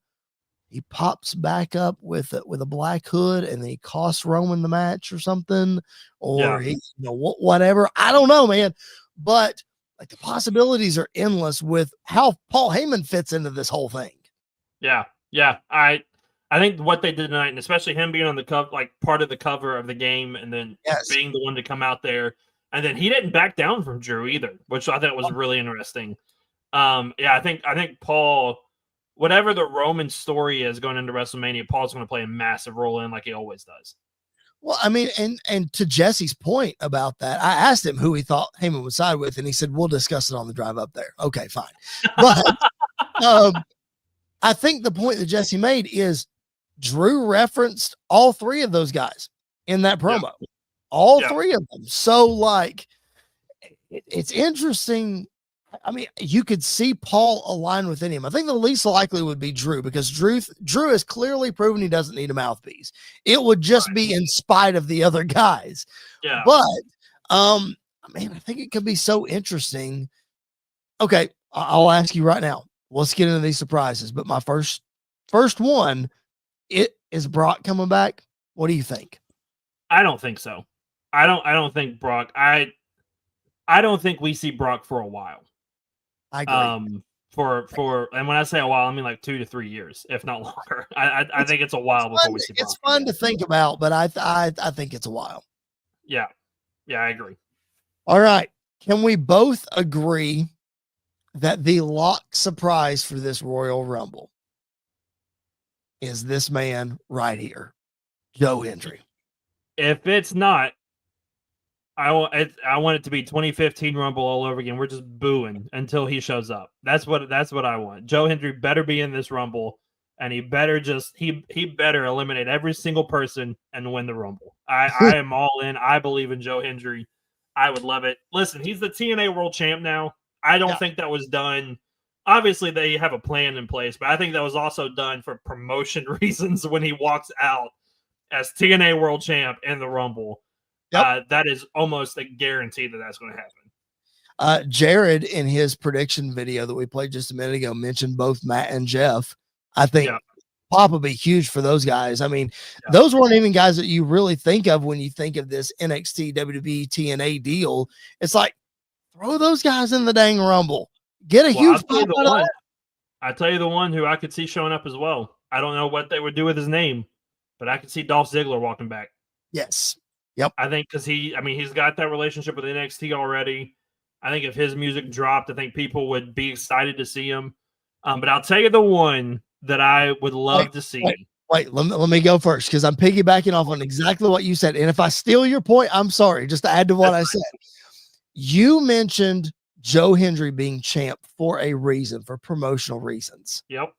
he pops back up with a black hood and then he costs Roman the match or something, or he whatever. I don't know, man, but like the possibilities are endless with how Paul Heyman fits into this whole thing. Yeah. I think what they did tonight, and especially him being on the cover, like part of the cover of the game, and then being the one to come out there, and then he didn't back down from Drew either, which I thought was really interesting. I think Paul, whatever the Roman story is going into WrestleMania, Paul's going to play a massive role in like he always does. Well, I mean, and to Jesse's point about that, I asked him who he thought Heyman would side with, and he said, we'll discuss it on the drive up there. Okay, fine. But I think the point that Jesse made is Drew referenced all 3 of those guys in that promo, all 3 of them. So like, it's interesting. I mean, you could see Paul align within him. I think the least likely would be Drew because Drew has clearly proven he doesn't need a mouthpiece. It would just be in spite of the other guys. Yeah. But, man, I think it could be so interesting. Okay. I'll ask you right now. Let's get into these surprises. But my first one, is Brock coming back? What do you think? I don't think so. I don't think Brock. I don't think we see Brock for a while. I agree. And when I say a while, I mean like 2 to 3 years, if not longer. I think it's a while before we see Brock. It's fun to think about, but I think it's a while. Yeah, I agree. All right. Can we both agree that the lock surprise for this Royal Rumble is this man right here, Joe Hendry? If it's not, I want it to be 2015 Rumble all over again. We're just booing until he shows up. That's what I want. Joe Hendry better be in this Rumble, and he better he better eliminate every single person and win the Rumble. I am all in. I believe in Joe Hendry. I would love it. Listen, he's the TNA World Champ now. I don't think that was done. Obviously, they have a plan in place, but I think that was also done for promotion reasons when he walks out as TNA World Champ in the Rumble. Yep. That is almost a guarantee that that's going to happen. Jared, in his prediction video that we played just a minute ago, mentioned both Matt and Jeff. I think Pop will be huge for those guys. I mean, those weren't even guys that you really think of when you think of this NXT WWE TNA deal. It's like, throw those guys in the dang Rumble. Get a huge I'll tell you pop out of that. I tell you the one who I could see showing up as well. I don't know what they would do with his name, but I could see Dolph Ziggler walking back. Yes. Yep. I think because he's got that relationship with NXT already. I think if his music dropped, I think people would be excited to see him. But I'll tell you the one that I would love to see. Wait, let me go first because I'm piggybacking off on exactly what you said. And if I steal your point, I'm sorry. Just to add to what I said, you mentioned Joe Hendry being champ for a reason, for promotional reasons. Yep.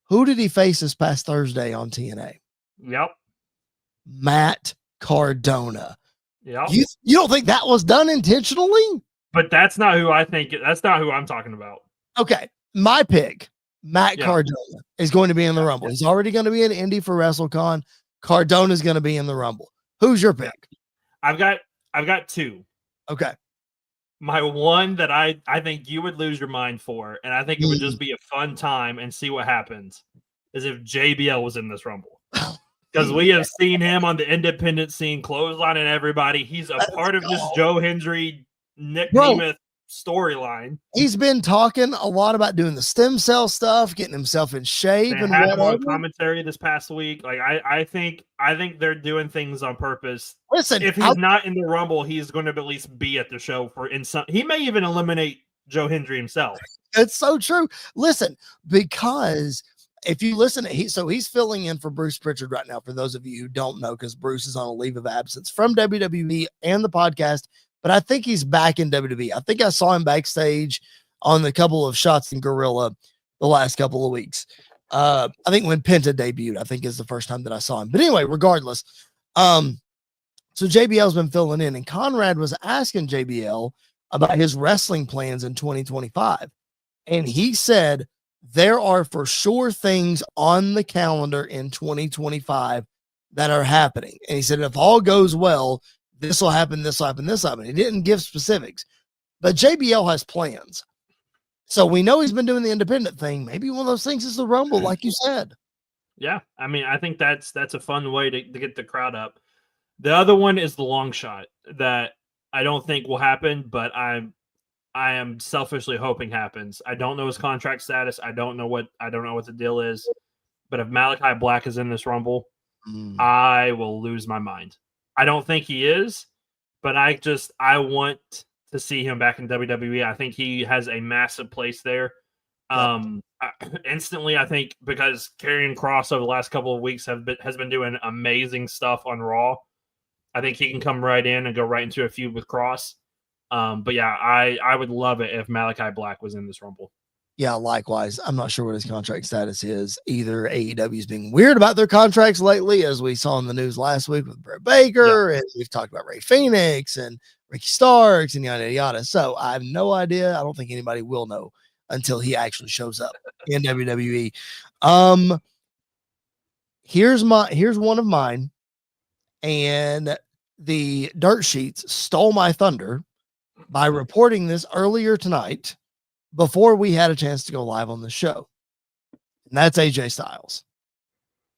Who did he face this past Thursday on TNA? Yep. Matt Cardona. Yep. You don't think that was done intentionally? But that's not who I think. That's not who I'm talking about. Okay. My pick, Matt Cardona, is going to be in the Rumble. He's already going to be in Indy for WrestleCon. Cardona is going to be in the Rumble. Who's your pick? I've got two. Okay. My one that I think you would lose your mind for, and I think it would just be a fun time and see what happens, is if JBL was in this Rumble. Because we have seen him on the independent scene clotheslining everybody. He's a part of this Joe Hendry, Nick Nemeth storyline. He's been talking a lot about doing the stem cell stuff, getting himself in shape, They and had him whatever. on commentary this past week. Like I think they're doing things on purpose. Listen, if he's not in the Rumble, he's going to at least be at the show for in some. He may even eliminate Joe Hendry himself. It's so true. Listen, because if you listen, he's filling in for Bruce Pritchard right now. For those of you who don't know, because Bruce is on a leave of absence from WWE and the podcast. But I think he's back in WWE. I think I saw him backstage on the couple of shots in Gorilla the last couple of weeks. I think when Penta debuted, I think is the first time that I saw him. But anyway, regardless, so JBL's been filling in, and Conrad was asking JBL about his wrestling plans in 2025. And he said there are for sure things on the calendar in 2025 that are happening. And he said, if all goes well, this will happen, this will happen, this will happen. He didn't give specifics, but JBL has plans. So we know he's been doing the independent thing. Maybe one of those things is the Rumble, like you said. Yeah, I mean, I think that's a fun way to get the crowd up. The other one is the long shot that I don't think will happen, but I am selfishly hoping happens. I don't know his contract status. I don't know what the deal is. But if Malachi Black is in this Rumble, I will lose my mind. I don't think he is, but I want to see him back in WWE. I think he has a massive place there. Instantly, I think because Karrion Kross over the last couple of weeks has been doing amazing stuff on Raw. I think he can come right in and go right into a feud with Kross. But yeah, I would love it if Malachi Black was in this Rumble. Yeah, likewise. I'm not sure what his contract status is. Either AEW's being weird about their contracts lately, as we saw in the news last week with Britt Baker, and we've talked about Ray Phoenix and Ricky Starks and yada yada. So I have no idea. I don't think anybody will know until he actually shows up in WWE. Here's one of mine, and the dirt sheets stole my thunder by reporting this earlier tonight before we had a chance to go live on the show. And that's AJ Styles.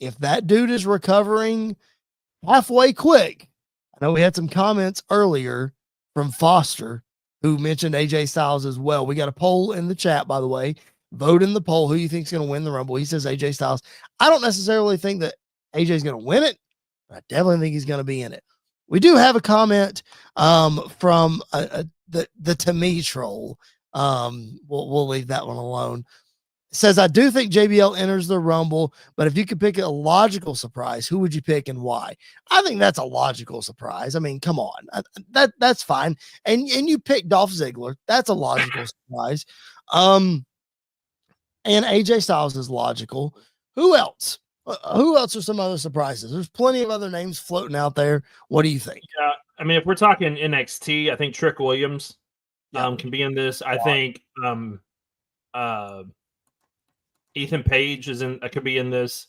If that dude is recovering halfway quick, I know we had some comments earlier from Foster who mentioned AJ Styles as well. We got a poll in the chat, by the way. Vote in the poll who you think is going to win the Rumble. He says AJ Styles. I don't necessarily think that AJ is going to win it, but I definitely think he's going to be in it. We do have a comment from the to me troll. We'll leave that one alone. It says, I do think JBL enters the Rumble, but if you could pick a logical surprise, who would you pick and why? I think that's a logical surprise. I mean, come on, that's fine. And you pick Dolph Ziggler. That's a logical surprise. And AJ Styles is logical. Who else? Who else are some other surprises? There's plenty of other names floating out there. What do you think? Yeah, I mean, if we're talking NXT, I think Trick Williams can be in this. I think Ethan Page could be in this.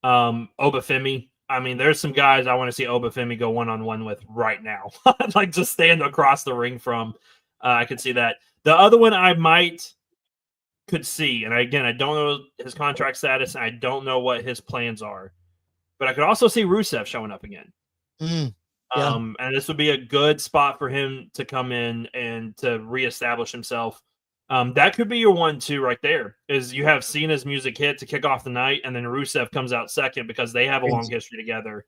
Obafemi. I mean, there's some guys I want to see Obafemi go one-on-one with right now. Like just stand across the ring from. I could see that. The other one I could see, and again, I don't know his contract status, and I don't know what his plans are, but I could also see Rusev showing up again. And this would be a good spot for him to come in and to reestablish himself. That could be your 1-2 right there. Is you have Cena's music hit to kick off the night, and then Rusev comes out second because they have a long history together.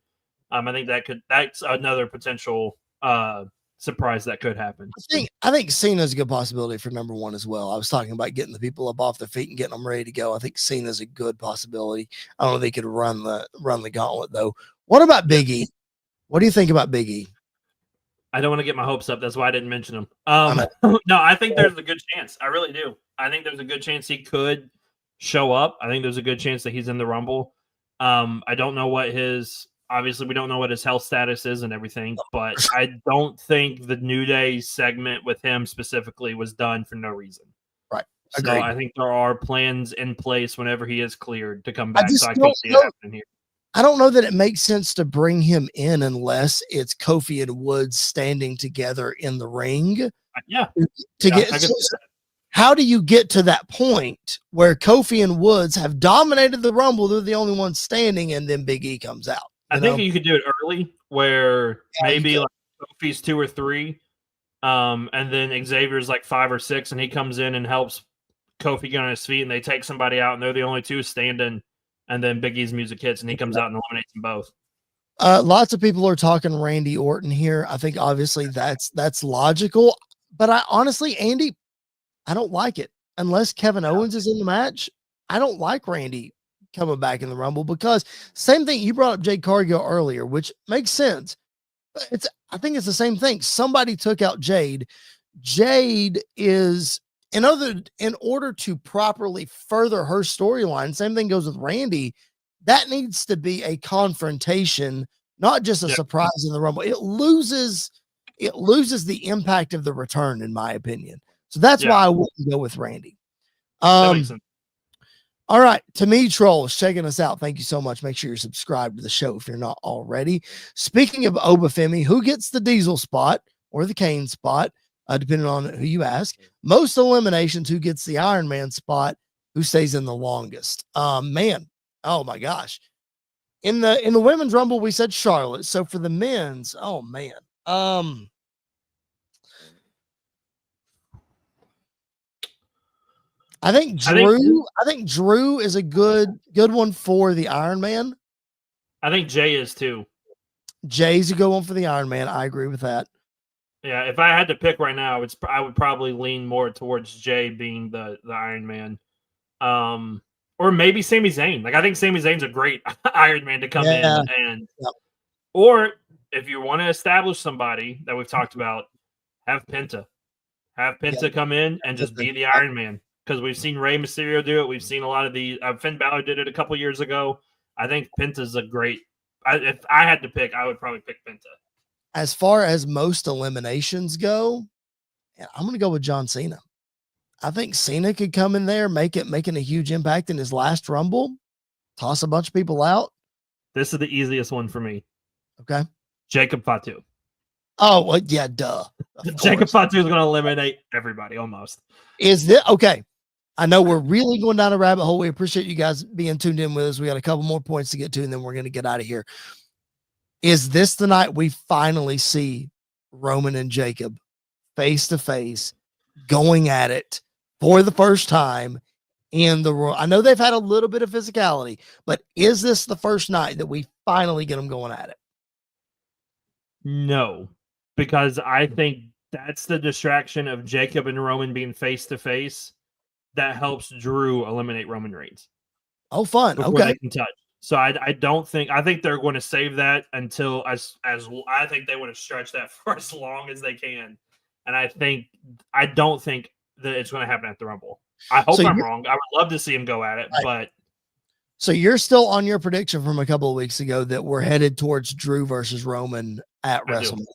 I think that's another potential surprise that could happen. I think Cena's a good possibility for number 1 as well. I was talking about getting the people up off their feet and getting them ready to go. I think Cena's a good possibility. I don't know if they could run the gauntlet though. What about Big E? What do you think about Big E? I don't want to get my hopes up. That's why I didn't mention him. No, I think there's a good chance. I really do. I think there's a good chance he could show up. I think there's a good chance that he's in the Rumble. I don't know what obviously we don't know what his health status is and everything, but I don't think the New Day segment with him specifically was done for no reason. Right. So I think there are plans in place whenever he is cleared to come back. So I can see it happening here. I don't know that it makes sense to bring him in unless it's Kofi and Woods standing together in the ring. How do you get to that point where Kofi and Woods have dominated the Rumble? They're the only ones standing, and then Big E comes out. I think you could do it early where maybe like Kofi's 2 or 3, and then Xavier's like 5 or 6, and he comes in and helps Kofi get on his feet, and they take somebody out, and they're the only 2 standing. And then Big E's music hits, and he comes out and eliminates them both. Lots of people are talking Randy Orton here. I think obviously that's logical, but I honestly, Andy, I don't like it unless Kevin Owens is in the match. I don't like Randy coming back in the Rumble because same thing. You brought up Jade Cargill earlier, which makes sense. But I think it's the same thing. Somebody took out Jade. Jade is in order to properly further her storyline, same thing goes with Randy, that needs to be a confrontation, not just a surprise in the Rumble. It loses the impact of the return, in my opinion. So that's why I wouldn't go with Randy. All right. To me, Trolls, checking us out. Thank you so much. Make sure you're subscribed to the show if you're not already. Speaking of Obafemi, who gets the Diesel spot or the Kane spot? Depending on who you ask. Most eliminations, who gets the Iron Man spot, who stays in the longest. Man, oh my gosh. In the women's Rumble, we said Charlotte. So for the men's, oh man. I think Drew is a good one for the Iron Man. I think Jay is too. Jay's a good one for the Iron Man. I agree with that. Yeah, if I had to pick right now, I would probably lean more towards Jay being the Iron Man, or maybe Sami Zayn. Like I think Sami Zayn's a great Iron Man to come in, and or if you want to establish somebody that we've talked about, have Penta come in and just be the Iron Man, because we've seen Rey Mysterio do it. We've seen a lot of the Finn Balor did it a couple years ago. I think Penta's a great. If I had to pick, I would probably pick Penta. As far as most eliminations go, I'm going to go with John Cena. I think Cena could come in there, making a huge impact in his last Rumble, toss a bunch of people out. This is the easiest one for me. Okay. Jacob Fatu. Oh, well, yeah, duh. Jacob Fatu is going to eliminate everybody almost. Is this okay? I know we're really going down a rabbit hole. We appreciate you guys being tuned in with us. We got a couple more points to get to, and then we're going to get out of here. Is this the night we finally see Roman and Jacob face to face going at it for the first time in the Royal? I know they've had a little bit of physicality, but is this the first night that we finally get them going at it? No, because I think that's the distraction of Jacob and Roman being face to face that helps Drew eliminate Roman Reigns. Oh, fun. Okay. They can touch. So I think they're going to save that until as I think they want to stretch that for as long as they can. And I don't think that it's going to happen at the Rumble. I hope I'm wrong. I would love to see him go at it, right. But so you're still on your prediction from a couple of weeks ago that we're headed towards Drew versus Roman at WrestleMania.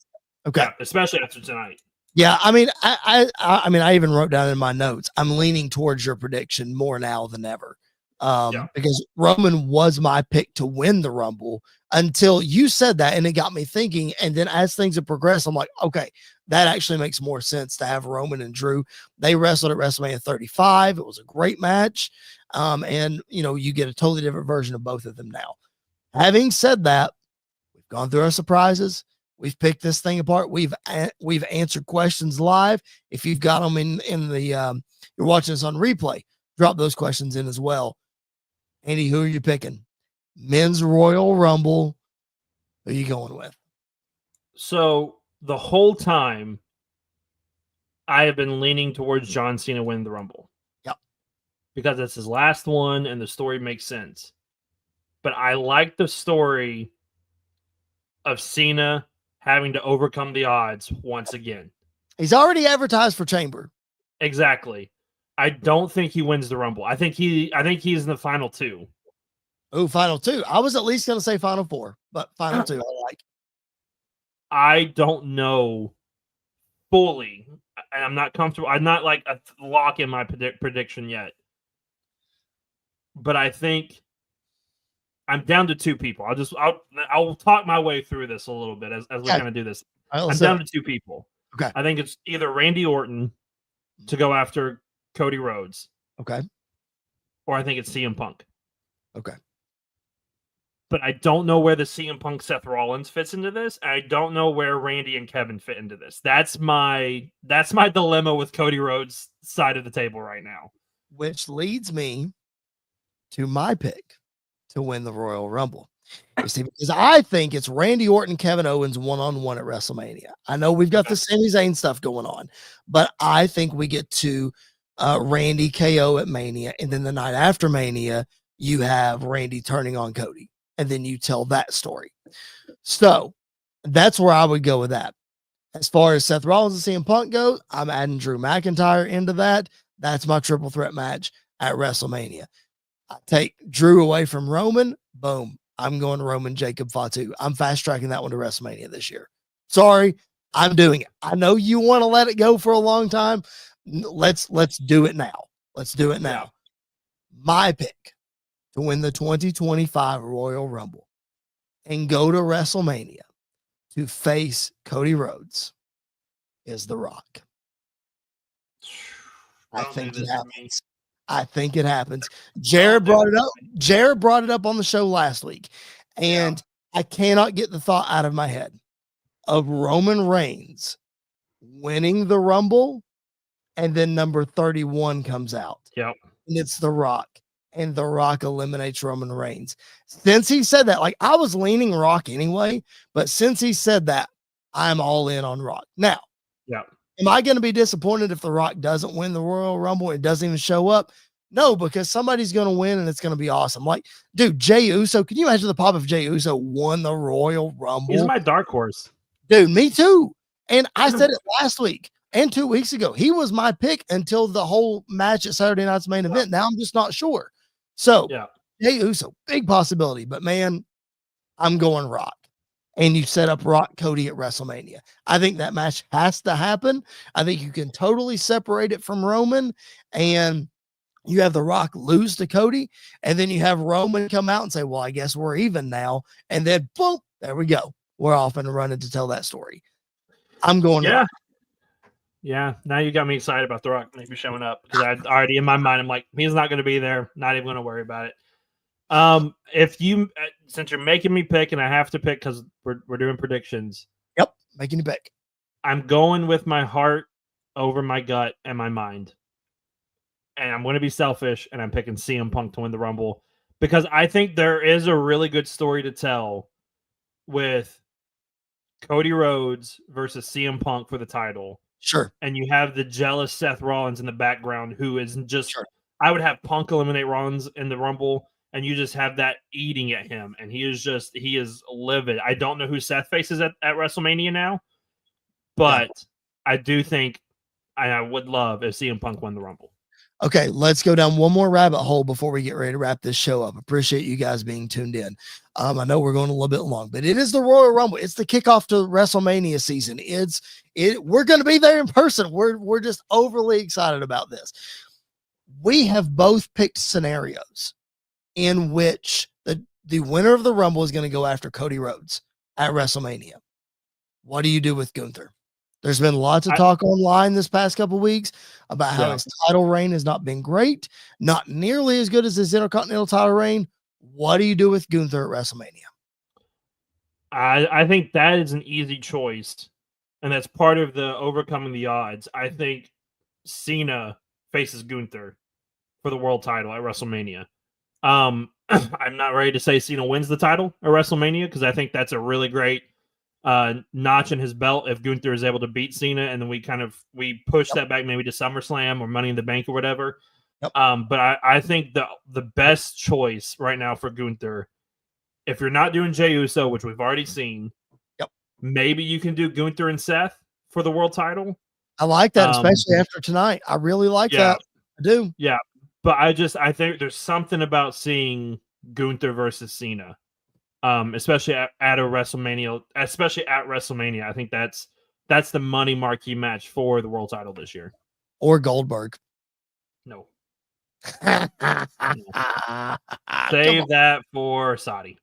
Okay. Yeah, especially after tonight. Yeah, I mean, I even wrote down in my notes, I'm leaning towards your prediction more now than ever. Because Roman was my pick to win the Rumble until you said that, and it got me thinking. And then as things have progressed, I'm like, okay, that actually makes more sense to have Roman and Drew. They wrestled at WrestleMania 35. It was a great match. And you get a totally different version of both of them now. Having said that, we've gone through our surprises. We've picked this thing apart. We've answered questions live. If you've got them in you're watching us on replay, drop those questions in as well. Andy, who are you picking? Men's Royal Rumble. Who are you going with? So the whole time, I have been leaning towards John Cena winning the Rumble. Yep. Because it's his last one and the story makes sense. But I like the story of Cena having to overcome the odds once again. He's already advertised for Chamber. Exactly. I don't think he wins the Rumble. I think he's in the final 2. Oh, final 2. I was at least going to say final 4, but final 2 I like. I don't know fully. I'm not comfortable. I'm not like a lock in my prediction yet. But I think I'm down to 2 people. I'll talk my way through this a little bit as we kind of do this. I'm down to 2 people. Okay. I think it's either Randy Orton to go after Cody Rhodes. Okay. Or I think it's CM Punk. Okay. But I don't know where the CM Punk Seth Rollins fits into this. I don't know where Randy and Kevin fit into this. That's my dilemma with Cody Rhodes' side of the table right now. Which leads me to my pick to win the Royal Rumble. You see, because I think it's Randy Orton, Kevin Owens one-on-one at WrestleMania. I know we've got the Sami Zayn stuff going on, but I think we get to Randy KO at Mania, and then the night after Mania, you have Randy turning on Cody, and then you tell that story. So that's where I would go with that. As far as Seth Rollins and CM Punk goes, I'm adding Drew McIntyre into that. That's my triple threat match at WrestleMania. I take Drew away from Roman. Boom. I'm going Roman Jacob Fatu. I'm fast tracking that one to WrestleMania this year. Sorry, I'm doing it. I know you want to let it go for a long time. Let's do it now. Let's do it now. Yeah. My pick to win the 2025 Royal Rumble and go to WrestleMania to face Cody Rhodes is The Rock. I think it happens. I think it happens. Jared brought it up. Jared brought it up on the show last week, and I cannot get the thought out of my head of Roman Reigns winning the Rumble, and then number 31 comes out. Yep. And it's The Rock, and The Rock eliminates Roman Reigns. Since he said that, like, I was leaning Rock anyway, but since he said that, I'm all in on Rock. Now, am I going to be disappointed if The Rock doesn't win the Royal Rumble and doesn't even show up? No, because somebody's going to win and it's going to be awesome. Like, dude, Jey Uso, can you imagine the pop if Jey Uso won the Royal Rumble? He's my dark horse. Dude, me too. And I said it last week and 2 weeks ago. He was my pick until the whole match at Saturday night's main event. Now I'm just not sure. So, Jey Uso, big possibility. But, man, I'm going Rock. And you set up Rock Cody at WrestleMania. I think that match has to happen. I think you can totally separate it from Roman, and you have The Rock lose to Cody, and then you have Roman come out and say, well, I guess we're even now. And then, boom, there we go. We're off and running to tell that story. I'm going Rock. Yeah, now you got me excited about The Rock maybe showing up, because I already in my mind, I'm like, he's not going to be there. Not even going to worry about it. If you, since you're making me pick and I have to pick because we're doing predictions. Yep, making you pick. I'm going with my heart over my gut and my mind. And I'm going to be selfish, and I'm picking CM Punk to win the Rumble because I think there is a really good story to tell with Cody Rhodes versus CM Punk for the title. Sure. And you have the jealous Seth Rollins in the background who is just, I would have Punk eliminate Rollins in the Rumble. And you just have that eating at him. And he is livid. I don't know who Seth faces at WrestleMania now. But I do think I would love if CM Punk won the Rumble. Okay, let's go down one more rabbit hole before we get ready to wrap this show up. Appreciate you guys being tuned in. I know we're going a little bit long, but it is the Royal Rumble. It's the kickoff to WrestleMania season. We're going to be there in person. We're just overly excited about this. We have both picked scenarios in which the winner of the Rumble is going to go after Cody Rhodes at WrestleMania. What do you do with Gunther? There's been lots of talk online this past couple of weeks about how his title reign has not been great, not nearly as good as his Intercontinental title reign. What do you do with Gunther at WrestleMania? I think that is an easy choice, and that's part of the overcoming the odds. I think Cena faces Gunther for the world title at WrestleMania. I'm not ready to say Cena wins the title at WrestleMania because I think that's a really great notch in his belt if Gunther is able to beat Cena, and then we push that back maybe to SummerSlam or Money in the Bank or whatever. Yep. But I think the best choice right now for Gunther, if you're not doing Jey Uso, which we've already seen, maybe you can do Gunther and Seth for the world title. I like that, especially after tonight. I really like that. I do. Yeah. But I think there's something about seeing Gunther versus Cena, especially at a WrestleMania, I think that's the money marquee match for the world title this year. Or Goldberg. No. Save that for Saudi.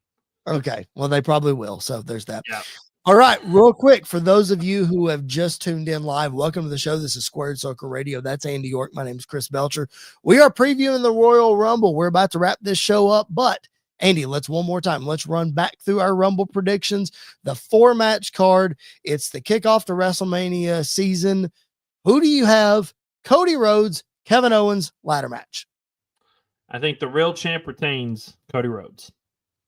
Okay. Well, they probably will. So there's that. Yeah. All right, real quick, for those of you who have just tuned in live, welcome to the show. This is Squared Circle Radio. That's Andy York. My name is Chris Belcher. We are previewing the Royal Rumble. We're about to wrap this show up, but Andy, let's run back through our Rumble predictions. The 4-match card. It's the kickoff to WrestleMania season. Who do you have? Cody Rhodes, Kevin Owens, ladder match. I think the real champ retains Cody Rhodes.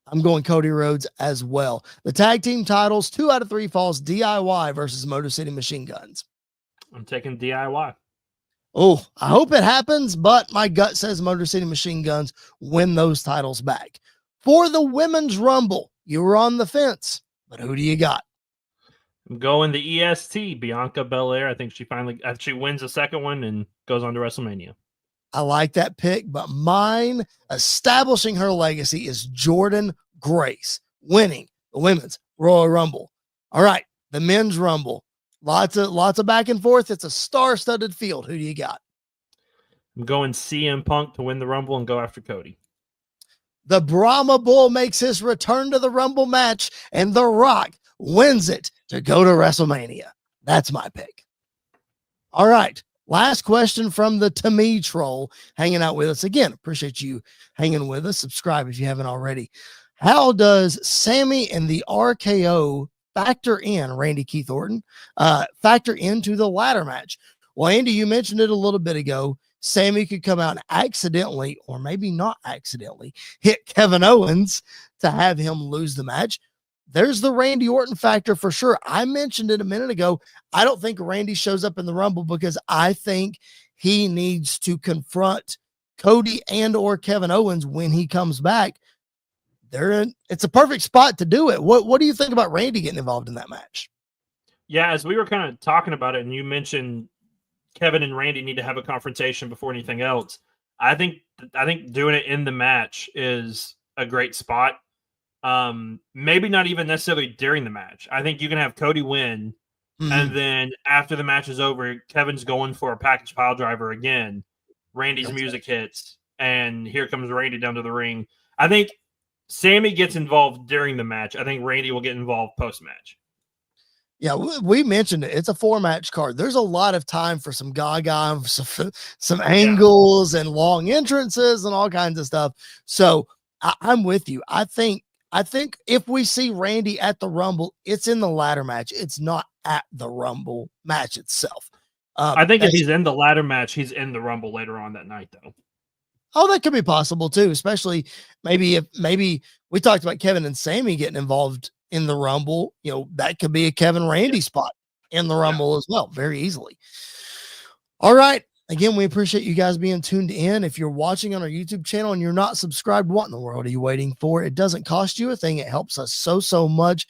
I'm going Cody Rhodes as well. The tag team titles, 2 out of 3 falls, DIY versus Motor City Machine Guns. I'm taking DIY. Oh, I hope it happens, but my gut says Motor City Machine Guns win those titles back. For the Women's Rumble, you were on the fence, but who do you got? I'm going the EST, Bianca Belair. I think she wins the second one and goes on to WrestleMania. I like that pick, but mine, establishing her legacy, is Jordan Grace winning the Women's Royal Rumble. All right, the Men's Rumble. Lots of back and forth. It's a star-studded field. Who do you got? I'm going CM Punk to win the Rumble and go after Cody. The Brahma Bull makes his return to the Rumble match, and The Rock wins it to go to WrestleMania. That's my pick. All right. Last question from the To Me troll hanging out with us. Again, appreciate you hanging with us. Subscribe if you haven't already. How does Sammy and the RKO factor in, Randy Keith Orton, factor into the ladder match? Well, Andy, you mentioned it a little bit ago. Sammy could come out and accidentally, or maybe not accidentally, hit Kevin Owens to have him lose the match. There's the Randy Orton factor for sure. I mentioned it a minute ago. I don't think Randy shows up in the Rumble because I think he needs to confront Cody and or Kevin Owens when he comes back. It's a perfect spot to do it. What do you think about Randy getting involved in that match? Yeah, as we were kind of talking about it, and you mentioned Kevin and Randy need to have a confrontation before anything else. I think doing it in the match is a great spot. Maybe not even necessarily during the match. I think you can have Cody win, and then after the match is over, Kevin's going for a package pile driver again. Randy's music hits, and here comes Randy down to the ring. I think Sammy gets involved during the match. I think Randy will get involved post-match. Yeah, we mentioned it. It's a 4-match card. There's a lot of time for some gaga, some angles and long entrances and all kinds of stuff. So I'm with you. I think if we see Randy at the Rumble, it's in the ladder match. It's not at the Rumble match itself. I think if he's in the ladder match, he's in the Rumble later on that night, though. Oh, that could be possible too, especially maybe we talked about Kevin and Sammy getting involved in the Rumble. You know, that could be a Kevin Randy spot in the Rumble as well, very easily. All right. Again, we appreciate you guys being tuned in. If you're watching on our YouTube channel and you're not subscribed, what in the world are you waiting for? It doesn't cost you a thing. It helps us so much.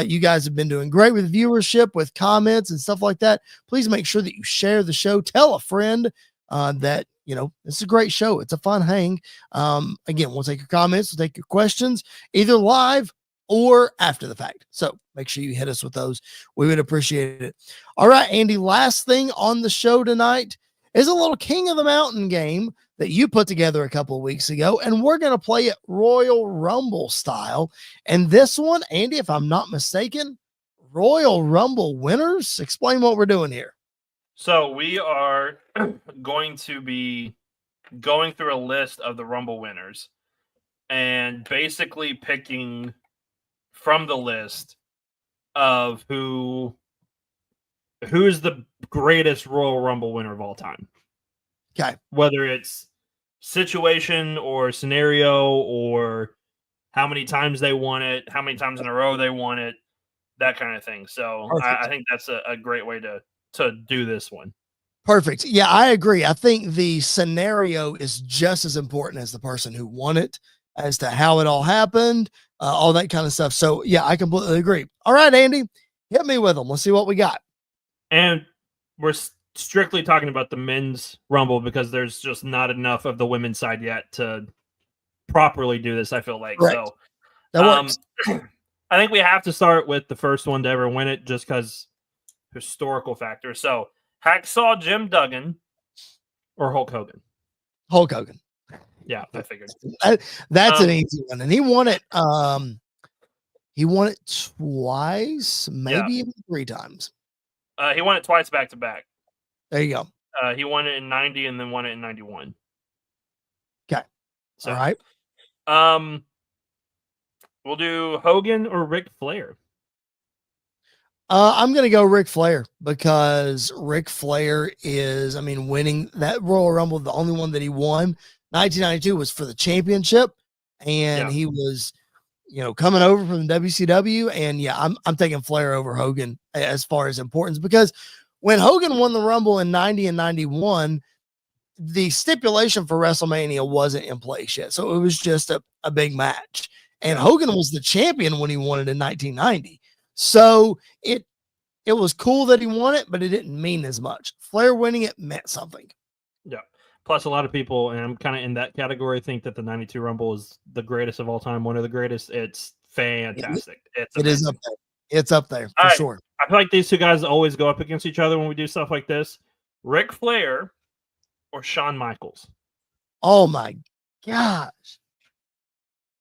You guys have been doing great with viewership, with comments and stuff like that. Please make sure that you share the show. Tell a friend that, you know, it's a great show. It's a fun hang. Again, we'll take your comments. We'll take your questions either live or after the fact. So make sure you hit us with those. We would appreciate it. All right, Andy, last thing on the show tonight is a little King of the Mountain game that you put together a couple of weeks ago, and we're going to play it Royal Rumble style. And this one, Andy, if I'm not mistaken, Royal Rumble winners. Explain what we're doing here. So we are going to be going through a list of the Rumble winners and basically picking from the list of who is the greatest Royal Rumble winner of all time. Okay. Whether it's situation or scenario or how many times they won it, how many times in a row they won it, that kind of thing. So I think that's a great way to do this one. Perfect. Yeah, I agree. I think the scenario is just as important as the person who won it, as to how it all happened, all that kind of stuff. So, yeah, I completely agree. All right, Andy, hit me with them. Let's see what we got. And we're strictly talking about the men's Rumble because there's just not enough of the women's side yet to properly do this, I feel like. Correct. So That works. I think we have to start with the first one to ever win it just because historical factor. So Hacksaw Jim Duggan or Hulk Hogan? Hulk Hogan. Yeah, I figured. That's an easy one. And he won it. He won it twice, maybe even 3 times. He won it twice back to back. There you go. He won it in 90 and then won it in 91. Okay. So, all right. We'll do Hogan or Ric Flair. I'm going to go Ric Flair because Ric Flair is, winning that Royal Rumble. The only one that he won, 1992, was for the championship, and he was, coming over from the WCW. And yeah, I'm taking Flair over Hogan as far as importance, because when Hogan won the Rumble in 90 and 91, the stipulation for WrestleMania wasn't in place yet. So it was just a big match. And Hogan was the champion when he won it in 1990. So it was cool that he won it, but it didn't mean as much. Flair winning it meant something. Yeah. Plus, a lot of people, and I'm kind of in that category, think that the 92 Rumble is the greatest of all time, one of the greatest. It's fantastic. It is up there. It's up there for sure. I feel like these two guys always go up against each other when we do stuff like this. Ric Flair or Shawn Michaels? Oh, my gosh.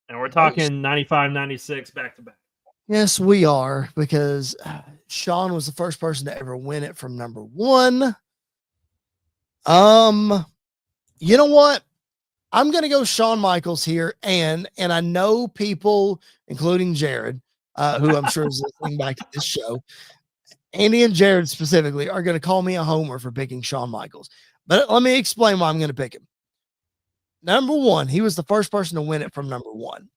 And we're talking 95, 96 back to back. Yes, we are, because Shawn was the first person to ever win it from number 1. You know what? I'm going to go Shawn Michaels here. And I know people, including Jared, who I'm sure is listening back to this show, Andy and Jared specifically, are going to call me a homer for picking Shawn Michaels. But let me explain why I'm going to pick him. Number 1, he was the first person to win it from number 1.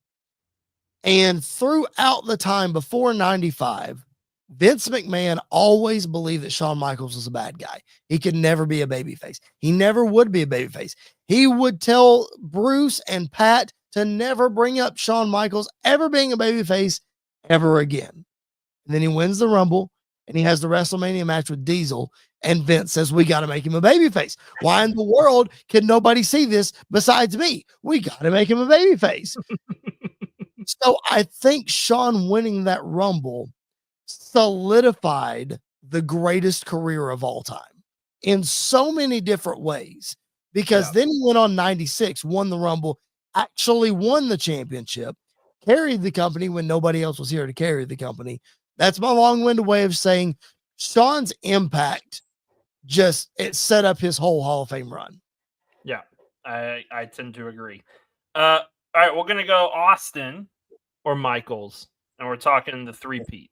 And throughout the time before 95, Vince McMahon always believed that Shawn Michaels was a bad guy. He could never be a babyface. He never would be a babyface. He would tell Bruce and Pat to never bring up Shawn Michaels ever being a babyface ever again. And then he wins the Rumble, and he has the WrestleMania match with Diesel, and Vince says, we got to make him a babyface. Why in the world can nobody see this besides me? We got to make him a babyface. So I think Shawn winning that Rumble solidified the greatest career of all time in so many different ways, because then he went on 96, won the Rumble, actually won the championship, carried the company when nobody else was here to carry the company. That's my long-winded way of saying Shawn's impact it set up his whole Hall of Fame run. Yeah, I tend to agree. All right, we're going to go Austin or Michaels, and we're talking the three-peat.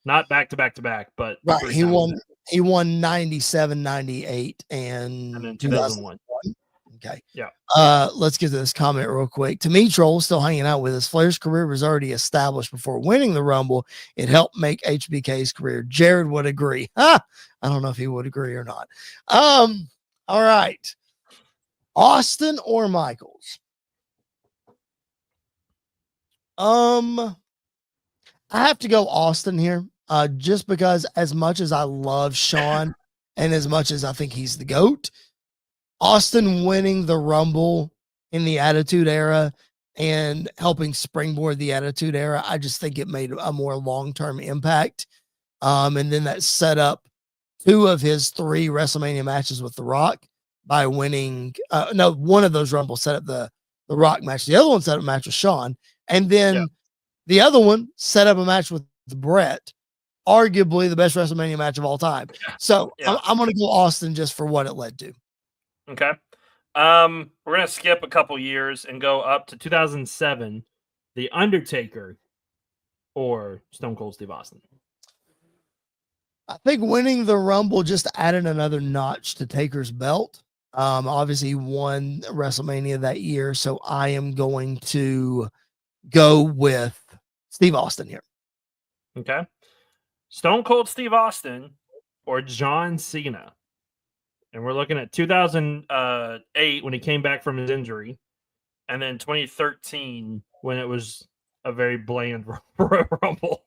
Not back to back, but right. He won 97, 98, and then 2001. Okay. Yeah. Let's get to this comment real quick. To me, Troll still hanging out with us. Flair's career was already established before winning the Rumble. It helped make HBK's career. Jared would agree. I don't know if he would agree or not. All right. Austin or Michaels? I have to go Austin here. Just because as much as I love Shawn and as much as I think he's the GOAT, Austin winning the Rumble in the Attitude Era and helping springboard the Attitude Era, I just think it made a more long-term impact. And then that set up 2 of his 3 WrestleMania matches with The Rock by winning. One of those Rumbles set up the Rock match. The other one set up a match with Shawn. And then the other one set up a match with Brett, arguably the best WrestleMania match of all time. So I'm going to go Austin just for what it led to. Okay. We're going to skip a couple years and go up to 2007, The Undertaker or Stone Cold Steve Austin. I think winning the Rumble just added another notch to Taker's belt. Obviously he won WrestleMania that year, so I am going to go with Steve Austin here. Okay. Stone Cold Steve Austin or John Cena. And we're looking at 2008 when he came back from his injury, and then 2013 when it was a very bland Royal Rumble.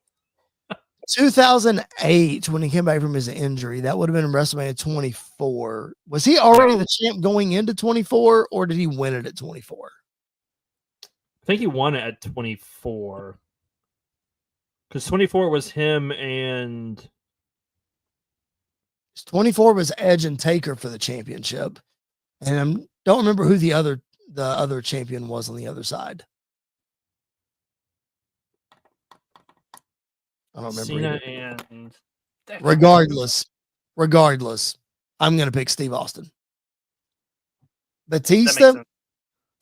2008 when he came back from his injury. That would have been WrestleMania 24. Was he already the champ going into 24, or did he win it at 24? I think he won it at 24. Because 24 was him and 24 was Edge and Taker for the championship. And I don't remember who the other champion was on the other side. I don't remember. Cena and regardless, I'm going to pick Steve Austin. Batista,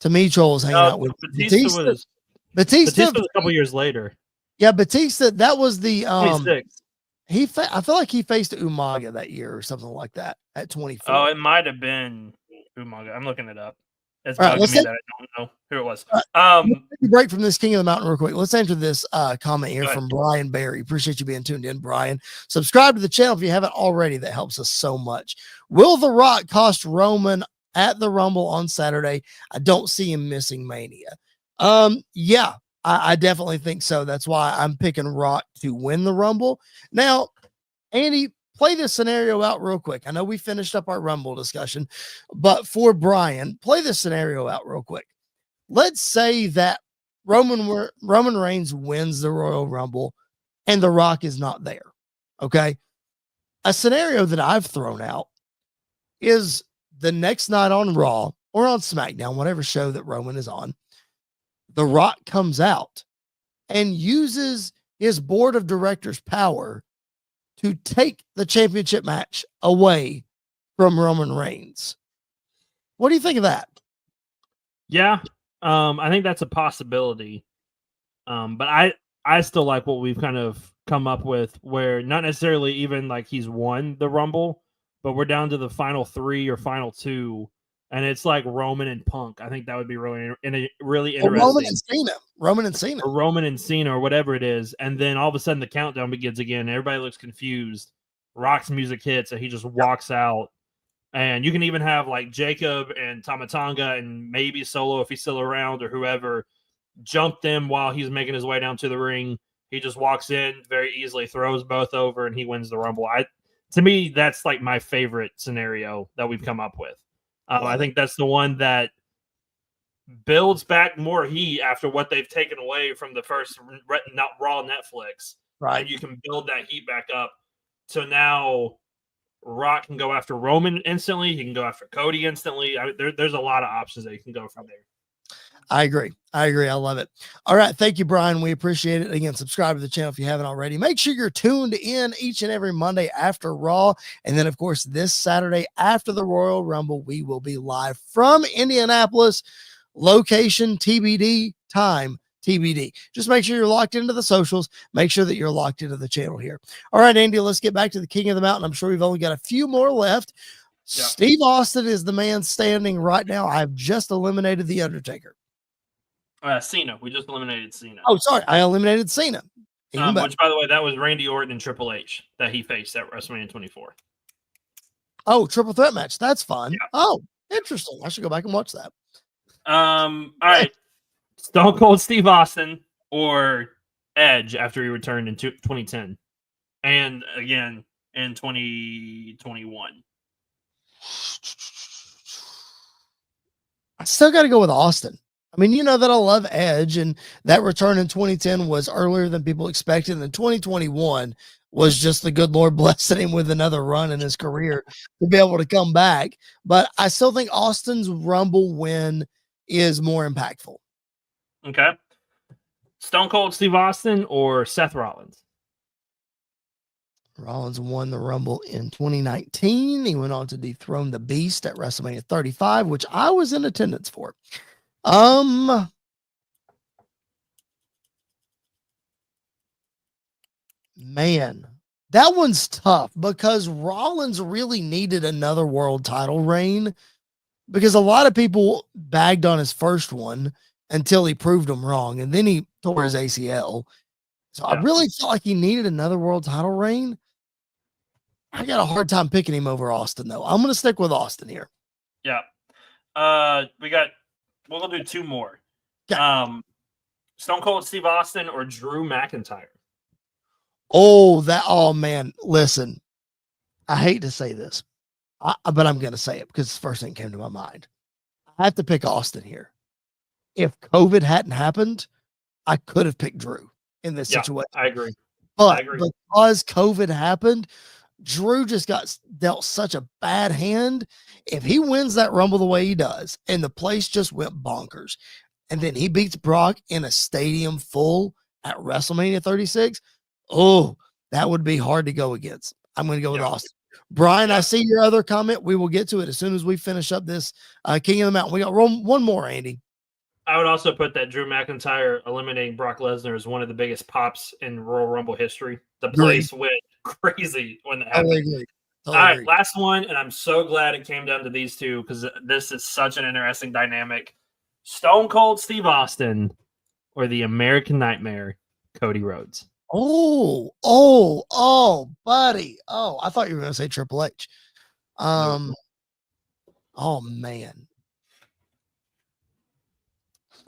to me, Troll's hanging out with Batista was a couple years later. Yeah, Batista, that was the 26. I feel like he faced Umaga that year or something like that at 24. Oh, it might have been Umaga. I'm looking it up. It's bugging me that I don't know who it was. Let's take a break from this King of the Mountain real quick. Let's answer this comment here from Brian Barry. Appreciate you being tuned in, Brian. Subscribe to the channel if you haven't already. That helps us so much. Will The Rock cost Roman at the Rumble on Saturday? I don't see him missing Mania. Yeah, I definitely think so. That's why I'm picking Rock to win the Rumble. Now, Andy, play this scenario out real quick. I know we finished up our Rumble discussion, but for Brian, play this scenario out real quick. Let's say that Roman Reigns wins the Royal Rumble and The Rock is not there. Okay. A scenario that I've thrown out is the next night on Raw or on SmackDown, whatever show that Roman is on, The Rock comes out and uses his board of directors' power to take the championship match away from Roman Reigns. What do you think of that? Yeah, I think that's a possibility. But I still like what we've kind of come up with, where not necessarily even like he's won the Rumble, but we're down to the final 3 or final 2, and it's like Roman and Punk. I think that would be really interesting. Roman and Cena, or Roman and Cena, or whatever it is. And then all of a sudden the countdown begins again. Everybody looks confused. Rock's music hits, and he just walks out. And you can even have like Jacob and Tama Tonga and maybe Solo, if he's still around, or whoever, jump them while he's making his way down to the ring. He just walks in very easily, throws both over, and he wins the Rumble. To me, that's like my favorite scenario that we've come up with. I think that's the one that builds back more heat after what they've taken away from the first Raw Netflix. Right. And you can build that heat back up. So now Rock can go after Roman instantly. He can go after Cody instantly. There's a lot of options that you can go from there. I agree. I love it. All right. Thank you, Brian. We appreciate it. Again, subscribe to the channel if you haven't already. Make sure you're tuned in each and every Monday after Raw. And then, of course, this Saturday after the Royal Rumble, we will be live from Indianapolis. Location TBD, time TBD. Just make sure you're locked into the socials. Make sure that you're locked into the channel here. All right, Andy, let's get back to the King of the Mountain. I'm sure we've only got a few more left. Yeah. Steve Austin is the man standing right now. I've just eliminated The Undertaker. Cena. We just eliminated Cena. Oh, sorry. I eliminated Cena. Which, by the way, that was Randy Orton and Triple H that he faced at WrestleMania 24. Oh, triple threat match. That's fun. Yeah. Oh, interesting. I should go back and watch that. All right. Stone Cold Steve Austin or Edge after he returned in 2010 and again in 2021. I still got to go with Austin. I mean, you know that I love Edge, and that return in 2010 was earlier than people expected. And then 2021 was just the good Lord blessing him with another run in his career to be able to come back. But I still think Austin's Rumble win is more impactful. Okay. Stone Cold Steve Austin or Seth Rollins? Rollins won the Rumble in 2019. He went on to dethrone the Beast at WrestleMania 35, which I was in attendance for. Man, that one's tough because Rollins really needed another world title reign because a lot of people bagged on his first one until he proved them wrong, and then he tore his ACL. So I really felt like he needed another world title reign. I got a hard time picking him over Austin, though. I'm going to stick with Austin here. Yeah. We'll do two more. Okay. Stone Cold Steve Austin or Drew McIntyre? Oh, man. Listen, I hate to say this, but I'm going to say it because it's the first thing that came to my mind. I have to pick Austin here. If COVID hadn't happened, I could have picked Drew in this situation. I agree. But because COVID happened, Drew just got dealt such a bad hand. If he wins that Rumble the way he does, and the place just went bonkers, and then he beats Brock in a stadium full at WrestleMania 36, that would be hard to go against. I'm going to go with Austin. Brian, I see your other comment. We will get to it as soon as we finish up this King of the Mountain. We got one more, Andy. I would also put that Drew McIntyre eliminating Brock Lesnar is one of the biggest pops in Royal Rumble history. The place went crazy when that happened. All right, last one, and I'm so glad it came down to these two because this is such an interesting dynamic. Stone Cold Steve Austin or the American Nightmare, Cody Rhodes. Oh, buddy. Oh, I thought you were going to say Triple H. Oh, man.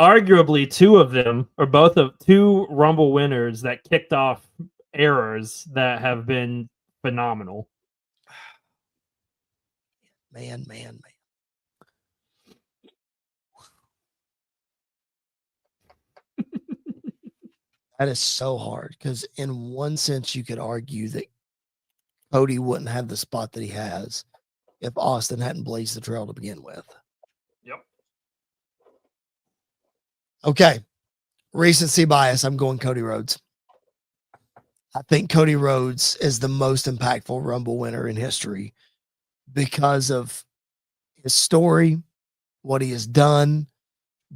Arguably, two of them are both of two Rumble winners that kicked off eras that have been phenomenal. Man. That is so hard because in one sense, you could argue that Cody wouldn't have the spot that he has if Austin hadn't blazed the trail to begin with. Yep. Okay. Recency bias. I'm going Cody Rhodes. I think Cody Rhodes is the most impactful Rumble winner in history because of his story, what he has done.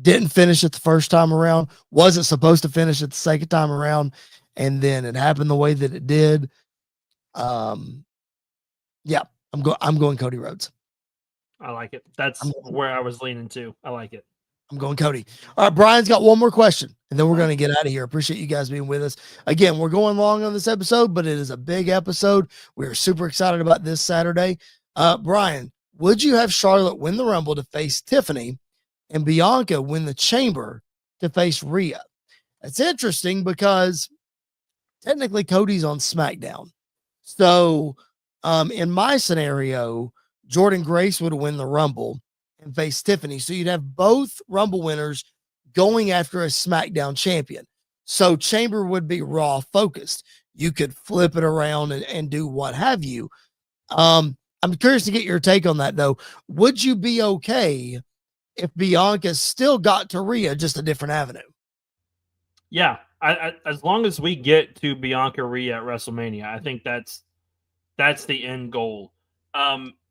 Didn't finish it the first time around. Wasn't supposed to finish it the second time around. And then it happened the way that it did. I'm going Cody Rhodes. I like it. That's where I was leaning to. I like it. I'm going Cody. All right, Brian's got one more question, and then we're going to get out of here. Appreciate you guys being with us. Again, we're going long on this episode, but it is a big episode. We're super excited about this Saturday. Brian, would you have Charlotte win the Rumble to face Tiffany and Bianca win the Chamber to face Rhea? It's interesting because technically Cody's on SmackDown. So in my scenario, Jordan Grace would win the Rumble and face Tiffany. So you'd have both Rumble winners going after a SmackDown champion. So Chamber would be Raw focused. You could flip it around and do what have you. I'm curious to get your take on that, though. Would you be okay if Bianca still got to Rhea, just a different avenue? Yeah, I as long as we get to Bianca Rhea at WrestleMania, I think that's the end goal.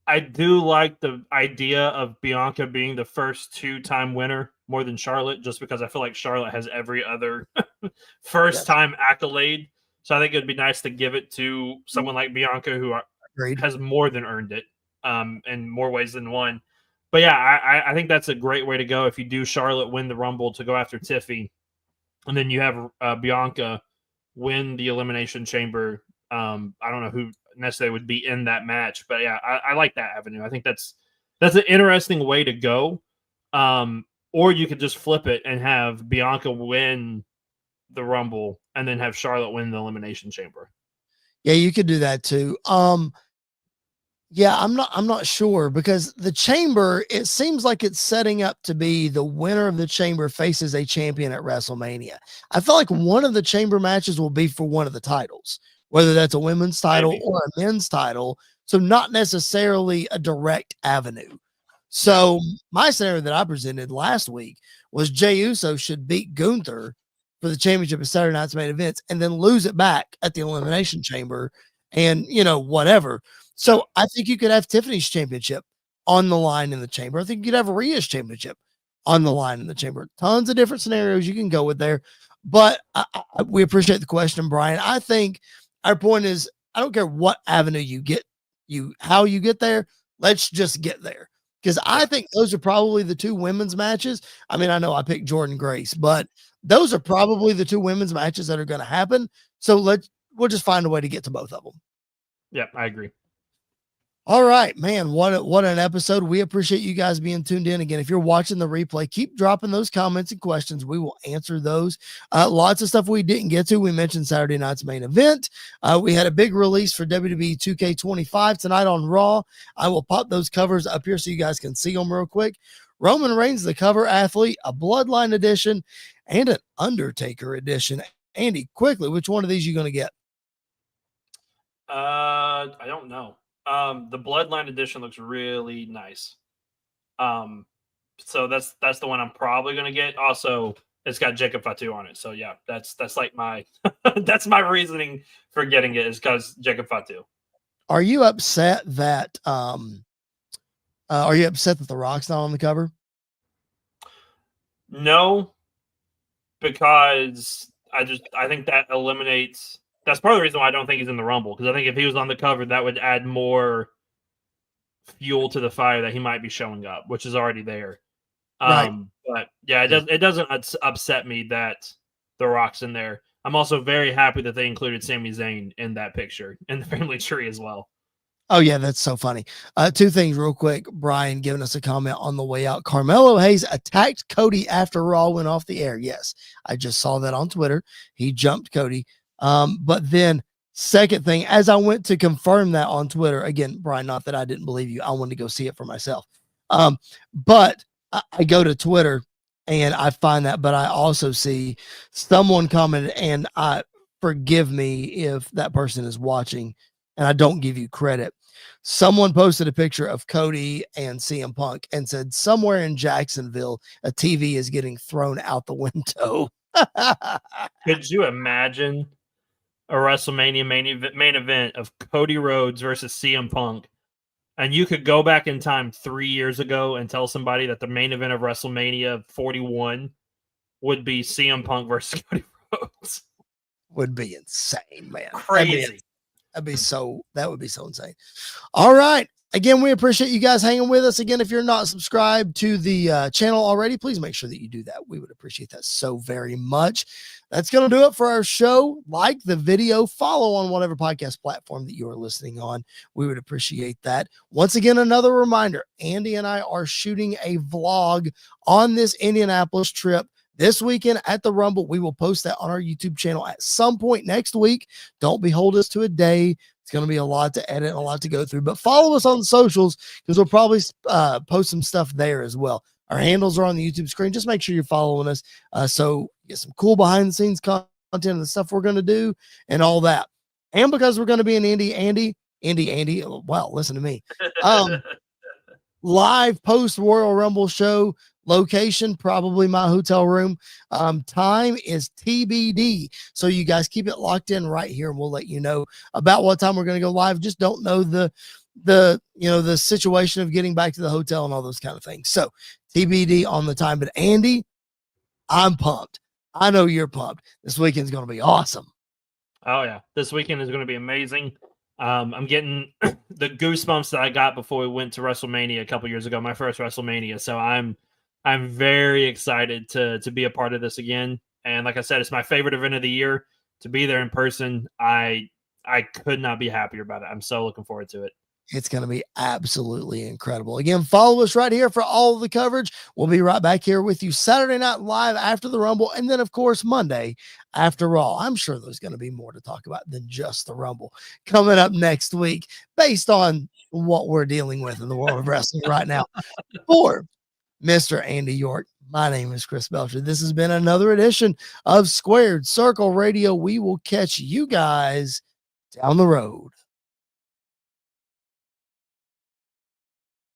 I do like the idea of Bianca being the first two-time winner more than Charlotte, just because I feel like Charlotte has every other first-time accolade. So I think it'd be nice to give it to someone like Bianca who has more than earned it in more ways than one. But yeah, I think that's a great way to go if you do Charlotte win the Rumble to go after Tiffy, and then you have Bianca win the Elimination Chamber. I don't know who necessarily would be in that match, but yeah, I like that avenue. I think that's an interesting way to go. Or you could just flip it and have Bianca win the Rumble and then have Charlotte win the Elimination Chamber. Yeah, you could do that too. Yeah, I'm not sure because the Chamber, it seems like it's setting up to be the winner of the Chamber faces a champion at WrestleMania. I feel like one of the Chamber matches will be for one of the titles, whether that's a women's title or a men's title. So not necessarily a direct avenue. So my scenario that I presented last week was Jey Uso should beat Gunther for the championship of Saturday Night's Main Events and then lose it back at the Elimination Chamber and, whatever. So I think you could have Tiffany's championship on the line in the Chamber. I think you could have Rhea's championship on the line in the Chamber. Tons of different scenarios you can go with there. But we appreciate the question, Brian. I think our point is, I don't care what avenue you get, how you get there. Let's just get there. because I think those are probably the two women's matches. I mean, I know I picked Jordan Grace, but those are probably the two women's matches that are going to happen. So we'll just find a way to get to both of them. Yeah, I agree. All right, man. What an episode. We appreciate you guys being tuned in. Again, if you're watching the replay, keep dropping those comments and questions. We will answer those. Lots of stuff we didn't get to. We mentioned Saturday night's main event. We had a big release for WWE 2K25 tonight on Raw. I will pop those covers up here so you guys can see them real quick. Roman Reigns, the cover athlete, a Bloodline edition, and an Undertaker edition. Andy, quickly, which one of these are you going to get? I don't know. The Bloodline edition looks really nice. So that's the one I'm probably gonna get. Also, it's got Jacob Fatu on it. So yeah, that's like my that's my reasoning for getting it is because Jacob Fatu. Are you upset that The Rock's not on the cover? No, because I think that eliminates. That's part of the reason why I don't think he's in the Rumble, because I think if he was on the cover, that would add more fuel to the fire that he might be showing up, which is already there. Right. But yeah, it doesn't upset me that The Rock's in there. I'm also very happy that they included Sami Zayn in that picture in the family tree as well. Oh, yeah, that's so funny. Two things real quick. Brian giving us a comment on the way out. Carmelo Hayes attacked Cody after Raw went off the air. Yes, I just saw that on Twitter. He jumped Cody. But then second thing, as I went to confirm that on Twitter, again, Brian, not that I didn't believe you, I wanted to go see it for myself. But I go to Twitter and I find that, but I also see someone commented, and forgive me if that person is watching and I don't give you credit. Someone posted a picture of Cody and CM Punk and said, somewhere in Jacksonville, a TV is getting thrown out the window. Could you imagine a WrestleMania main event of Cody Rhodes versus CM Punk, and you could go back in time 3 years ago and tell somebody that the main event of WrestleMania 41 would be CM Punk versus Cody Rhodes? Would be insane, man. Crazy. That would be so insane. All right. Again, we appreciate you guys hanging with us. Again, if you're not subscribed to the channel already, please make sure that you do that. We would appreciate that so very much. That's going to do it for our show. Like the video, follow on whatever podcast platform that you are listening on. We would appreciate that. Once again, another reminder, Andy and I are shooting a vlog on this Indianapolis trip this weekend at the Rumble. We will post that on our YouTube channel at some point next week. Don't behold us to a day. It's going to be a lot to edit and a lot to go through, but follow us on the socials because we'll probably post some stuff there as well. Our handles are on the YouTube screen. Just make sure you're following us so you get some cool behind the scenes content and the stuff we're going to do and all that. And because we're going to be in Andy, well, listen to me. Live post Royal Rumble show. Location, probably my hotel room. Time is TBD. So you guys keep it locked in right here and we'll let you know about what time we're going to go live. Just don't know the situation of getting back to the hotel and all those kind of things. So TBD on the time. But Andy, I'm pumped. I know you're pumped. This weekend's going to be awesome. Oh yeah. This weekend is going to be amazing. I'm getting the goosebumps that I got before we went to WrestleMania a couple years ago, my first WrestleMania. So I'm very excited to be a part of this again. And like I said, it's my favorite event of the year. To be there in person, I could not be happier about it. I'm so looking forward to it. It's going to be absolutely incredible. Again, follow us right here for all of the coverage. We'll be right back here with you Saturday night live after the Rumble. And then, of course, Monday after Raw. I'm sure there's going to be more to talk about than just the Rumble coming up next week based on what we're dealing with in the world of wrestling right now. For Mr. Andy York, my name is Chris Belcher. This has been another edition of Squared Circle Radio. We will catch you guys down the road.